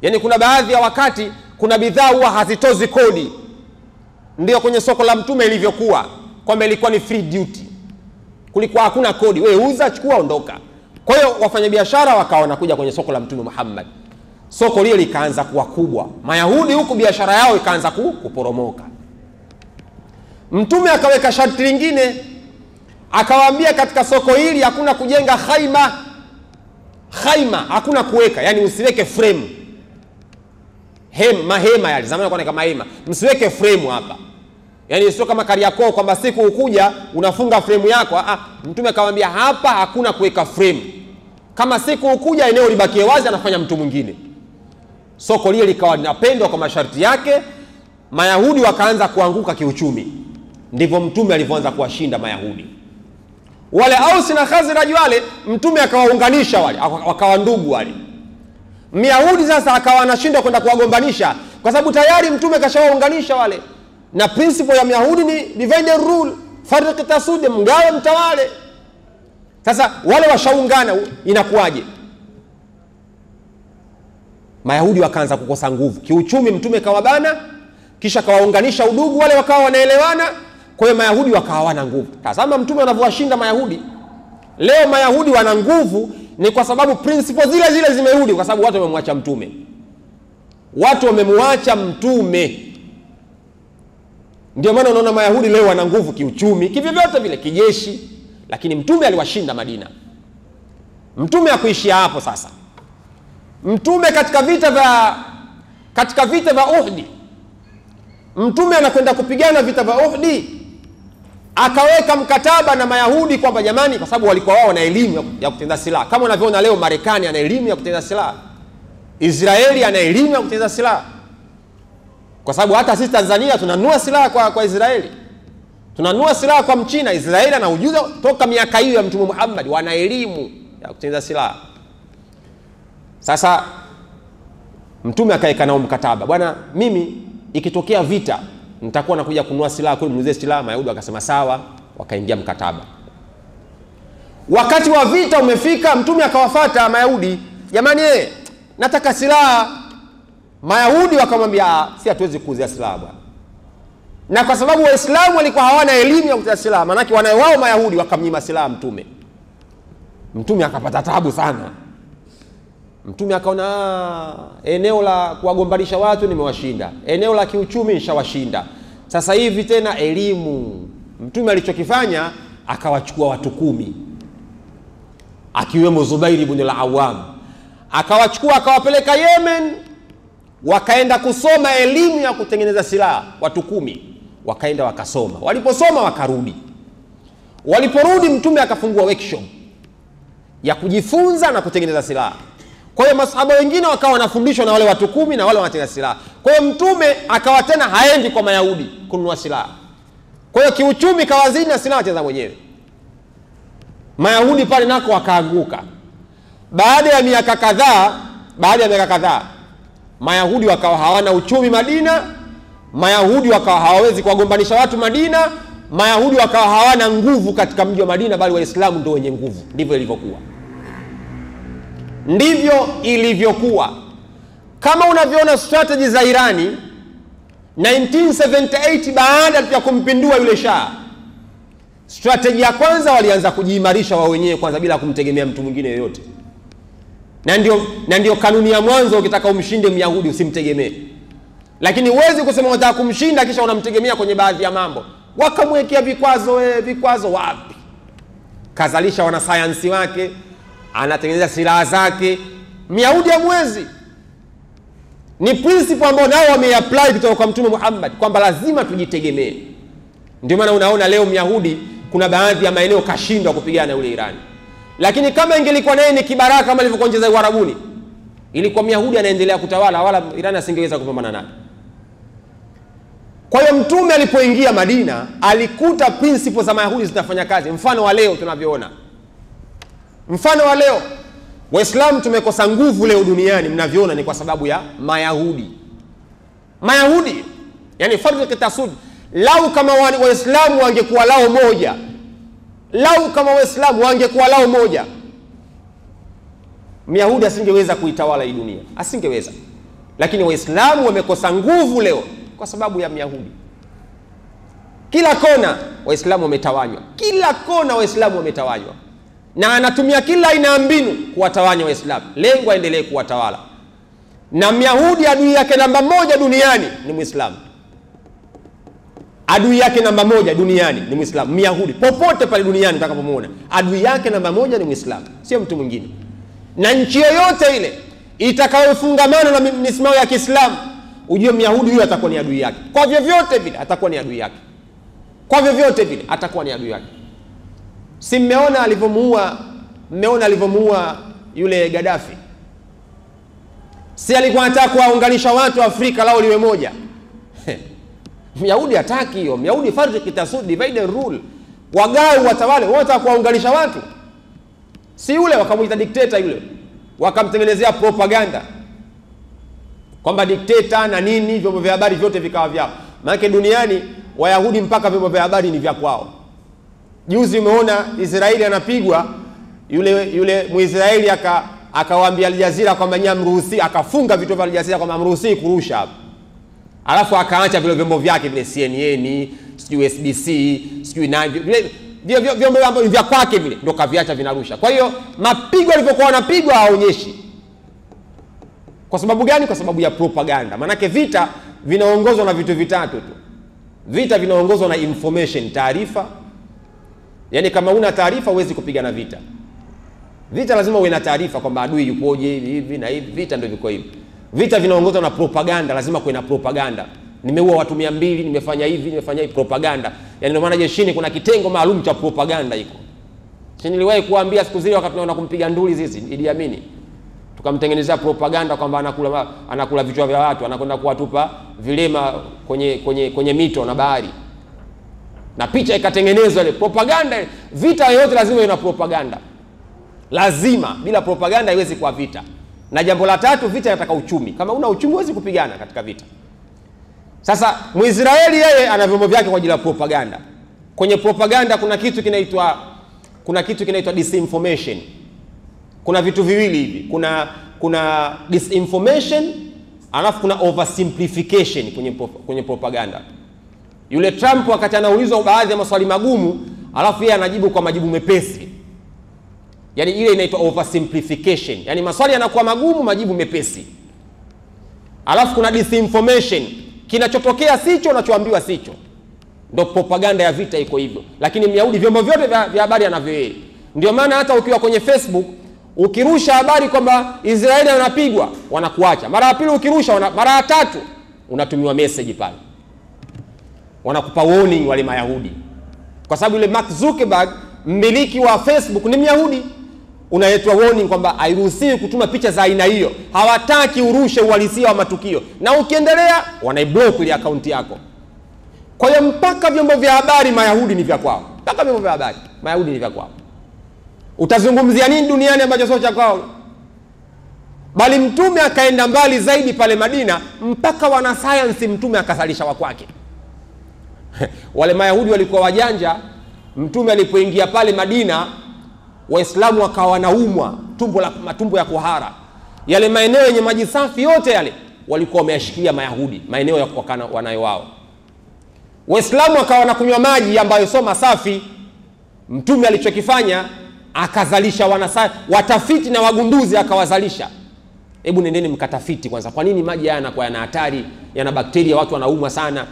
Yani kuna baadhi ya wakati kuna bidhaa huwa hazitozi kodi. Ndio kwenye soko la Mtume ilivyokuwa, kwamba ilikuwa ni free duty. Kulikuwa hakuna kodi, wewe uza, chukua, ondoka. Kwa hiyo wafanyabiashara wakawa wanakuja kwenye soko la Mtume Muhammad. Soko lile likaanza kuwa kubwa. Mayahudi huku biashara yao ikaanza kuporomoka. Mtume akaweka sharti lingine, akawaambia katika soko hili hakuna kujenga khaima, hakuna kuweka, yani usiweke frame. Mahema yale zamani kwa kama hema, msiweke frame hapa. Yani sio kama Kariakoo kwamba siku ukuja unafunga frame yako. Mtume akamwambia hapa hakuna kuweka frame. Kama siku ukuja eneo libakie wazi, anafanya mtu mwingine. Soko lile likawa linapendwa kwa masharti yake. Mayahudi wakaanza kuanguka kiuchumi. Ndivyo Mtume alivyoanza kuwashinda Mayahudi. Wale Ausi na Khazraj wale Mtume akawaunganisha wale, wakawa ndugu wale. Myahudi sasa akawa anashindwa kwenda kuwagombanisha kwa sababu tayari Mtume kashawaunganisha wale. Na principle ya Myahudi ni divide and rule, farq tasud, mgawe mtawale. Sasa wale washaungana, inakuwaje? Mayahudi wakaanza kukosa nguvu kiuchumi. Mtume kawabana, kisha kawaunganisha udugu, wale wakawa wanaelewana. Kwa hiyo Mayahudi wakawa hawana nguvu. Tazama Mtume anavyowashinda Mayahudi. Leo Mayahudi wana nguvu ni kwa sababu principle zile zile zimerudi, kwa sababu watu wamemwacha Mtume. Watu wamemwacha Mtume. Ndio maana unaona Mayahudi leo wana nguvu kiuchumi, kivyovyote vile, kijeshi, lakini Mtume aliwashinda Madina. Mtume hakuishia hapo sasa. Mtume katika vita vya Uhud, Mtume anakwenda kupigana vita vya Uhud, akaweka mkataba na Mayahudi kwamba jamani, kwa sababu walikuwa wao na elimu ya kutengeneza silaha. Kama unavyoona leo Marekani ana elimu ya kutengeneza silaha, Israeli ana elimu ya kutengeneza silaha. Kwa sababu hata sisi Tanzania tunanunua silaha kwa Israeli. Tunanunua silaha kwa Mchina. Israeli ana ujuzi toka miaka hiyo ya Mtume Muhammad, wana elimu ya kutengeneza silaha. Sasa Mtume akaeka nao mkataba, bwana, mimi ikitokea vita nitakuwa nakuja kununua silaha kwa mnunuzie silaha. Mayahudi wakasema sawa, wakaingia mkataba. Wakati wa vita umefika, Mtume akawafuata Mayahudi, jamani nataka silaha. Mayahudi wakamwambia si hatuwezi kuuzia silaha bwana. Na kwa sababu Waislamu walikuwa hawana elimu ya kuuzia silaha, maana yake wanae wao Mayahudi wakamnyima silaha Mtume. Mtume akapata taabu sana. Mtume akaona eneo la kuwagombanisha watu nimewashinda, eneo la kiuchumi nishawashinda, sasa hivi tena elimu. Mtume alichokifanya akawachukua watu 10 akiwemo Zubair ibn al-Awwam, akawachukua akawapeleka Yemen, wakaenda kusoma elimu ya kutengeneza silaha. Watu 10 wakaenda wakasoma, waliposoma wakarudi. Waliporudi Mtume akafungua workshop ya kujifunza na kutengeneza silaha. Kwa hiyo masahaba wengine wakawa wanafundishwa na wale watu 10 na wale wanatengeneza silaha. Kwa hiyo Mtume akawa tena haendi kwa Mayahudi kununua silaha. Kwa hiyo kiuchumi kawazidi na silaha cheza mwenyewe. Mayahudi pale nako wakaanguka. Baada ya miaka kadhaa Mayahudi wakawa hawana uchumi Madina. Mayahudi wakawa hawawezi kuwagombanisha watu Madina. Mayahudi wakawa hawana nguvu katika mji wa Madina, bali Waislamu ndio wenye nguvu. Ndivyo ilivyokuwa. Kama unavyoona strategy za Irani 1978 baada ya kumpindua yule Shah, strategy ya kwanza walianza kujiimarisha wao wenyewe kwanza bila kumtegemea mtu mwingine yoyote. Na ndio kanuni ya mwanzo, ukitaka umshinde Myahudi usimtegemee. Lakini huwezi kusema unataka kumshinda kisha unamtegemea kwenye baadhi ya mambo. Wakamwekea vikwazo wapi? Kazalisha wanasayansi wake, anatengeneza silaha zake. Myahudi hamwezi. Ni principle ambayo nao wameapply kutoka kwa Mtume Muhammad kwamba lazima tujitegemee. Ndio maana unaona leo Myahudi kuna baadhi ya maeneo kashindwa kupigana na yule Irani. Lakini kama ingelikuwa naye ni kibaraka kama ilivyokuwa nchi za Uarabuni, ilikuwa Myahudi anaendelea kutawala, wala Irani asingeweza kupambana naye. Kwa hiyo Mtume alipoingia Madina alikuta principles za Mayahudi zinafanya kazi. Mfano wa leo tunavyoona. Mfano wa leo Waislamu tumekosa nguvu leo duniani, mnavyoona ni kwa sababu ya Mayahudi. Yani farq tasud. Lau kama Waislamu wangekuwa lao moja, Myahudi asingeweza kuitawala hii dunia, asingeweza. Lakini Waislamu wamekosa nguvu leo kwa sababu ya Myahudi. Kila kona Waislamu wametawanywa, kila kona Waislamu wametawanywa, na anatumia kila aina ya mbinu kuwatawanya Waislamu, lengo aendelee kuwatawala. Na Myahudi adui yake namba moja duniani ni Muislamu. Adui yake namba moja duniani ni Muislamu. Myahudi popote pale duniani utakapomuona, adui yake namba moja ni Muislamu, sio mtu mwingine. Na nchi yoyote ile itakayofungamana na misimamo ya Kiislamu, ujue Myahudi huyo atakuwa ni adui yake. Kwa vyovyote vile atakuwa ni adui yake. Kwa vyovyote vile atakuwa ni adui yake. Si mmeona alivyomuua yule Gaddafi? Si alikuwa anataka kuwaunganisha watu Afrika lao liwe moja? Myahudi hataki hiyo. Myahudi fariki tasud, divide and rule. Wagawe watawale, wote kuwaunganisha watu. Si yule wakamuita dictator yule. Wakamtengenezea propaganda kwamba dictator na nini, vyombo vya habari vyote vikawa vyao. Maana duniani Wayahudi mpaka vyombo vya habari ni vya kwao. Juzi umeona Israeli anapigwa, yule Muisraeli akawaambia Al Jazeera kwamba nyamruhusi, akafunga vitu vya Al Jazeera kwamba mruhusi kurusha hapo. Alafu akaacha vile vyombo vyake vile CNN, sijui SBC, sijui nani, vyombo ambavyo vya kwake vile ndio kaviacha vinarusha. Kwa hiyo mapigo alivyokuwa wanapigwa haonyeshi. Kwa sababu gani? Kwa sababu ya propaganda. Manake vita vinaongozwa na vitu vitatu tu. Vita vinaongozwa na information, taarifa. Yaani kama una taarifa huwezi kupigana vita. Vita lazima uwe na taarifa kwamba adui yupoje, hivi na hivi. Vita ndio viko hivi. Vita vinaongozwa na propaganda, lazima kuwe na propaganda. Nimeua watu 200, nimefanya hivi, nimefanya hivi, propaganda. Yaani ndio maana jeshini kuna kitengo maalum cha propaganda iko. Sisi niliwahi kuambia siku zile wakati tunaona kumpiga nduli sisi Idi Amin. Tukamtengenezea propaganda kwamba anakula vichwa vya watu, anakwenda kuwatupa vilema kwenye mito na bahari. Na picha ikatengenezwa ile propaganda. Vita yote lazima ina propaganda. Lazima, bila propaganda haiwezi kuwa vita. Na jambo la tatu, vita inataka uchumi. Kama una uchumi huwezi kupigana katika vita. Sasa Muisraeli yeye ana vyombo vyake kwa ajili ya propaganda. Kwenye propaganda kuna kitu kinaitwa disinformation. Kuna vitu viwili hivi. Kuna disinformation, alafu kuna oversimplification kwenye propaganda. Yule Trump wakati anaulizwa baadhi ya maswali magumu, alafu yeye anajibu kwa majibu mepesi. Yaani ile inaitwa oversimplification. Yaani maswali yanakuwa magumu, majibu mepesi. Alafu kuna disinformation. Kinachotokea sicho, unachoambiwa sicho. Ndio propaganda ya vita iko hivyo. Lakini Myahudi vyombo vyote vya habari anavyo yeye. Ndio maana hata ukiwa kwenye Facebook ukirusha habari kwamba Israeli anapigwa, wanakuacha. Mara ya pili ukirusha, mara ya tatu unatumiwa message pale. Wanakupa warning wale Mayahudi. Kwa sababu yule Mark Zuckerberg, mmiliki wa Facebook, ni Myahudi. Unaitwa warning kwamba hairuhusiwi kutuma picha za aina hiyo. Hawataki urushe uhalisia wa matukio. Na ukiendelea wanaiblock ile account yako. Kwa hiyo mpaka vyombo vya habari Mayahudi ni vya kwao. Mpaka vyombo vya habari Mayahudi ni vya kwao. Utazungumzia nini duniani ambacho sio cha kwao? Bali mtume akaenda mbali zaidi pale Madina, mpaka wana science mtume akazalisha wa kwake. Wale Mayahudi walikuwa wajanja. Mtume alipoingia pale Madina, Waislamu wakawa wanaumwa matumbo ya kuhara. Yale maeneo yenye maji safi yote yale walikuwa wameyashikilia Mayahudi, maeneo ya wanayo wao. Waislamu wakawa wanakunywa maji ambayo sio masafi. Mtume alichokifanya akazalisha watafiti na wagunduzi, akawazalisha. Hebu nendeni mkatafiti kwanza, kwa nini maji haya yanakuwa yana hatari, yana bakteria, watu wanaumwa sana.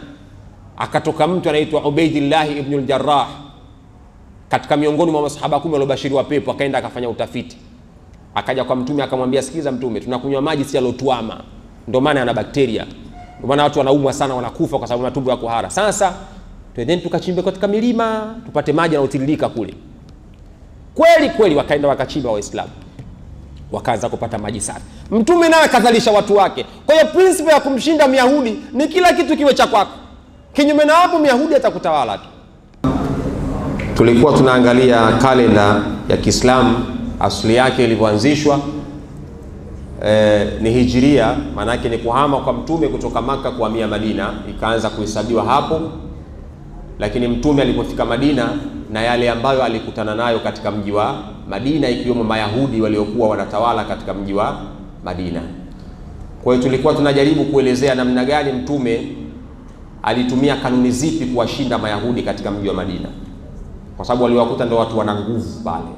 Akatoka mtu anaitwa Ubaidillah ibn al-Jarrah, katika miongoni mwa masahaba 10 waliobashiriwa pepo, akaenda akafanya utafiti. Akaja kwa mtume akamwambia, sikiza mtume, tunakunywa maji si yalotuama, ndio maana yana bakteria, ndio maana watu wanaumwa sana, wanakufa kwa sababu matumbo ya kuhara. Sasa twendeni tukachimbe katika milima tupate maji yanayotiririka kule. Kweli wakaenda wakachimba Waislamu, wakaanza kupata maji safi. Mtume naye akazalisha watu wake. Kwa hiyo principle ya kumshinda Myahudi ni kila kitu kiwe cha kwako. Kinyume na hapo Myahudi atakutawala tu. Tulikuwa tunaangalia kalenda ya Kiislamu, asili yake ilivyoanzishwa. Ni Hijiria, maana yake ni kuhama kwa mtume kutoka Maka kuhamia Madina, ikaanza kuhesabiwa hapo. Lakini mtume alipofika Madina na yale ambayo alikutana nayo katika mji wa Madina, ikiwemo Mayahudi waliokuwa wanatawala katika mji wa Madina. Kwa hiyo tulikuwa tunajaribu kuelezea namna gani Mtume alitumia kanuni zipi kuwashinda Mayahudi katika mji wa Madina, kwa sababu waliwakuta ndio watu wana nguvu pale,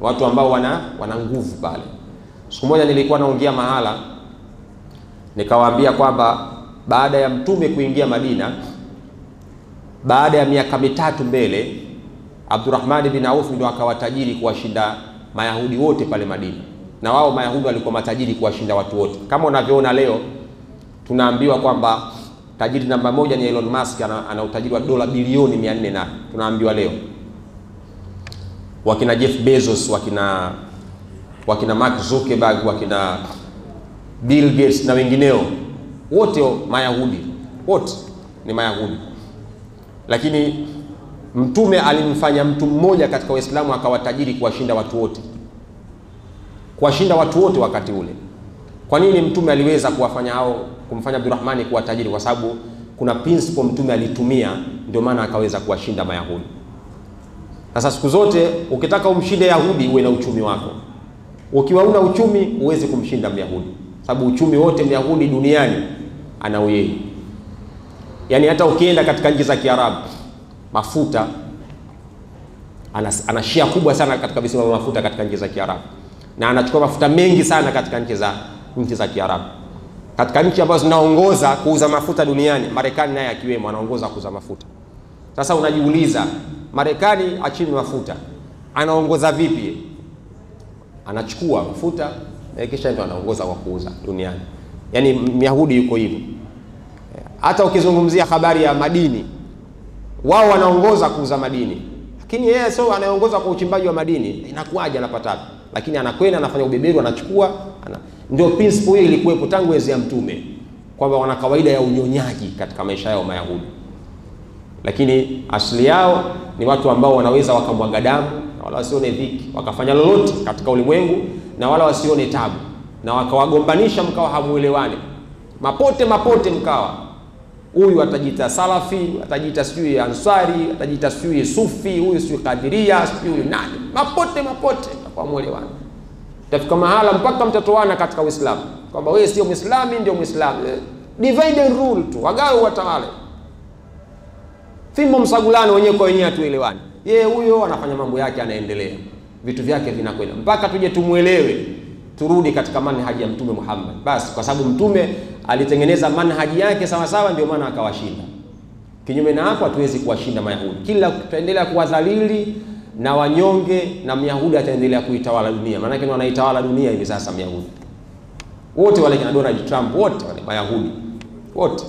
watu ambao wana nguvu pale. Siku moja nilikuwa naongea mahala, nikawaambia kwamba baada ya Mtume kuingia Madina, baada ya miaka 3 mbele, Abdurrahman bin Auf ndio akawa tajiri kuwashinda Mayahudi wote pale Madina, na wao Mayahudi walikuwa matajiri kuwashinda watu wote. Kama unavyoona leo tunaambiwa kwamba tajiri namba 1 ni Elon Musk, ana utajiri wa dola bilioni 400, na tunaambiwa leo wakina Jeff Bezos, wakina Mark Zuckerberg, wakina Bill Gates na wengineo wote Mayahudi, wote ni Mayahudi. Lakini Mtume alimfanya mtu mmoja katika Waislamu akawa tajiri kuwashinda watu wote, kuwashinda watu wote wakati ule. Kwa nini Mtume aliweza kumfanya Abdurrahmani kuwa tajiri? Kwa sababu kuna principle Mtume alitumia, ndio maana akaweza kuwashinda Mayahudi. Sasa siku zote ukitaka umshinde Yahudi uwe na uchumi wako. Ukiwa una uchumi huwezi kumshinda Myahudi, sababu uchumi wote Myahudi duniani anao yeye. Yaani hata ukienda katika nchi za Kiarabu, mafuta ana share kubwa sana katika visima vya mafuta katika nchi za Kiarabu, na anachukua mafuta mengi sana katika nchi za Kiarabu. Katika nchi ambazo zinaongoza kuuza mafuta duniani, Marekani naye akiwemo anaongoza kuuza mafuta. Sasa unajiuliza, Marekani achini mafuta, anaongoza vipi? Anachukua mafuta na kisha ndio anaongoza kwa kuuza duniani. Yaani Myahudi yuko hivyo. Hata ukizungumzia habari ya madini, wao wanaongoza kuuza madini, lakini yeye sio anaongoza kwa uchimbaji wa madini. Inakuaje anapata? Lakini anakwenda anafanya ubeberu, anachukua ndio principle hii ilikuwepo tangu enzi ya Mtume, kwamba wana kawaida ya unyonyaji katika maisha yao Mayahudi. Lakini asili yao ni watu ambao wanaweza wakamwaga damu na wala wasione dhiki, wakafanya lolote katika ulimwengu na wala wasione tabu, na wakawagombanisha mkawa hamuelewani, mapote mkawa huyu atajiita Salafi, atajiita sijui Ansari, atajiita sijui Sufi, huyu sijui Kadiria, sijui huyu nani, mapote kwa muelewani. Tafika mahala mpaka mtatoana katika Uislamu, kwamba wewe sio Muislami ndio Muislamu. Divide and rule tu, wagawe watawale. Fimbo msagulano wenyewe kwa wenyewe atuelewani. Yeye huyo anafanya mambo yake, anaendelea. Vitu vyake vinakwenda mpaka tuje tumuelewe, turudi katika manhaji ya Mtume Muhammad. Basi kwa sababu Mtume alitengeneza manhaji yake sawa sawa, ndio maana akawashinda. Kinyume na hapo hatuwezi kuwashinda Mayahudi. Kila tutaendelea kuwadhalili na wanyonge, na Myahudi ataendelea kuitawala dunia. Maana yake wanaitawala dunia hivi sasa Myahudi. Wote wale kina Donald Trump wote wale Mayahudi. Wote.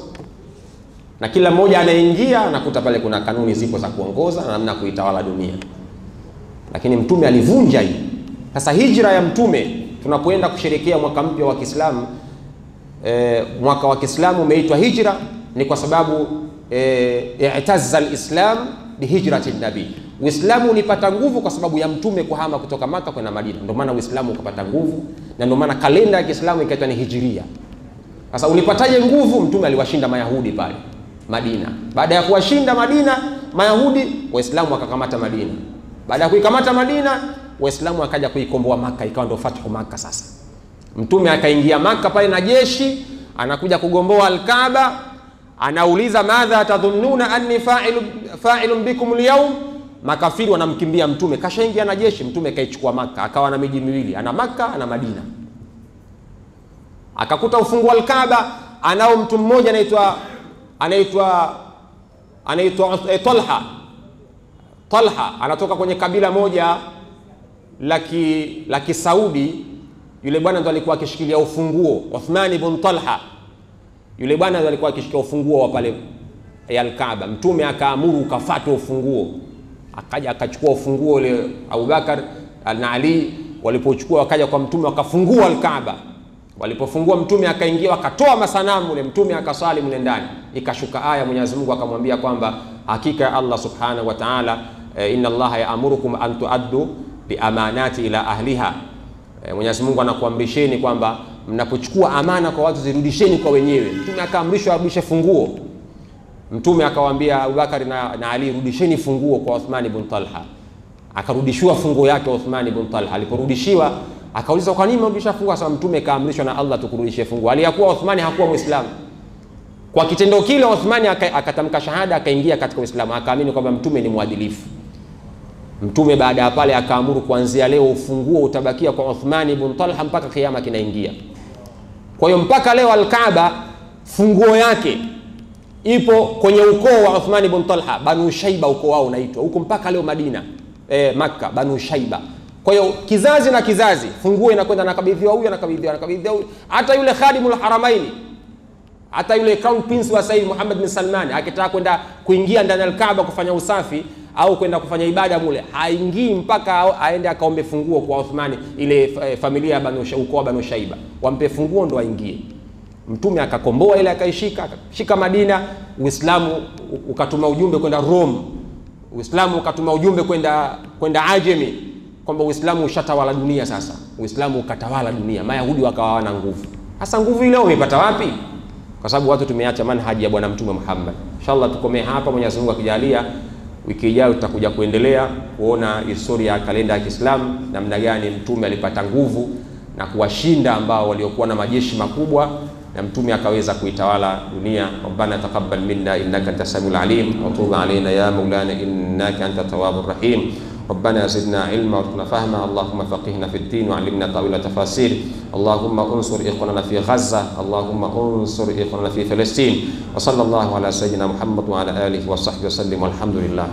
Na kila mmoja anaingia anakuta pale kuna kanuni zipo za kuongoza na namna kuitawala dunia. Lakini Mtume alivunja hii. Sasa hijra ya Mtume, tunapoenda kusherehekea mwaka mpya wa Kiislamu, mwaka wa Kiislamu umeitwa hijra ni kwa sababu i'tazza al-Islam bi hijrati an-nabi. Uislamu ulipata nguvu kwa sababu ya Mtume kuhama kutoka Maka kwenda Madina. Ndio maana Uislamu ukapata nguvu, na ndio maana kalenda ya Kiislamu ikaitwa ni Hijria. Sasa ulipataje nguvu? Mtume aliwashinda Mayahudi pale Madina. Baada ya kuwashinda Madina Mayahudi, Waislamu wakakamata Madina. Baada ya kuikamata Madina, Waislamu wakaja kuikomboa Maka, ikawa ndio fathu Maka. Sasa Mtume akaingia Maka pale na jeshi, anakuja kugomboa Al-Kaaba, anauliza madha tadhunnuna anni fa'ilun bikum al-yawm. Makafiri wanamkimbia Mtume, kashaingia na jeshi. Mtume kaichukua Maka, akawa na miji miwili, ana Maka ana Madina. Akakuta ufunguo Al-Kaaba, anao mtu mmoja anaitwa Talha, anatoka kwenye kabila moja la Kisaudi. Yule bwana ndo alikuwa akishikilia ufunguo, Uthman ibn Talha. Yule bwana ndo alikuwa akishikilia ufunguo wa pale Al-Kaaba. Mtume akaamuru ukafatwe ufunguo. Akaja akachukua ufunguo ule Abubakar na Ali, walipochukua wakaja kwa Mtume wakafungua Al-Kaaba. Walipofungua Mtume akaingia, wakatoa masanamu ule, Mtume akasali mle ndani. Ikashuka aya, Mwenyezi Mungu akamwambia kwamba hakika Allah Subhanahu wa Ta'ala, inna Allaha ya'murukum an tu'addu bi amanati ila ahliha. Mwenyezi Mungu anakuamrisheni kwamba mnapochukua amana kwa watu zirudisheni kwa wenyewe. Mtume akaamrishwa arudishe funguo. Mtume akawaambia Abubakar na Ali, rudisheni funguo kwa Uthman ibn Talha. Akarudishiwa funguo yake Uthman ibn Talha. Aliporudishiwa akauliza, kwa nini mrudisha funguo? Sasa Mtume kaamrishwa na Allah tukurudishie funguo. Aliyakuwa Uthman hakuwa Muislamu. Kwa kitendo kile Uthman akatamka shahada, akaingia katika Uislamu, akaamini kwamba Mtume ni mwadilifu. Mtume baada ya pale akaamuru, kuanzia leo ufunguo utabakia kwa Uthman ibn Talha mpaka kiyama kinaingia. Kwa hiyo mpaka leo Al-Kaaba funguo yake ipo kwenye ukoo wa Uthman ibn Talha, Banu Shaiba ukoo wao unaitwa huko mpaka leo Madina, Makka, Banu Shaiba. Kwa hiyo kizazi na kizazi funguo inakwenda nakabidhiwa huyu, nakabidhiwa huyu. Hata yule Khadimul Haramaini, hata yule Crown Prince wa Said Muhammad bin Salman akitaka kwenda kuingia ndani ya Al-Kaaba kufanya usafi au kwenda kufanya ibada mule, haingii mpaka aende akaombe funguo kwa Uthmani, ile familia ya ukoo wa Banu Shaiba wampe funguo ndo aingie. Mtume akakomboa ile, akashika Madina. Uislamu ukatuma ujumbe kwenda Rome, Uislamu ukatuma ujumbe kwenda Ajemi kwamba Uislamu ushatawala dunia. Sasa Uislamu ukatawala dunia, Mayahudi wakawa wana nguvu. Hasa nguvu ile umepata wapi? Kwa sababu watu tumeacha manhaji ya bwana Mtume Muhammad. Inshallah tukomee hapa, Mwenyezi Mungu akijalia wiki ijayo tutakuja kuendelea kuona historia ya kalenda ya Kiislamu, namna gani Mtume alipata nguvu na kuwashinda ambao waliokuwa na majeshi makubwa, na Mtume akaweza kuitawala dunia. Rabbana taqabbal minna innaka antas samiul alim wa tub alaina ya maulana innaka antat tawwabur rahim. ربنا زدنا علما وارزقنا فهما. اللهم فقهنا في الدين وعلمنا تأويل تفاسير. اللهم انصر إخواننا في غزة. اللهم انصر إخواننا في فلسطين. وصلى الله على سيدنا محمد وعلى آله وصحبه وسلم والحمد لله.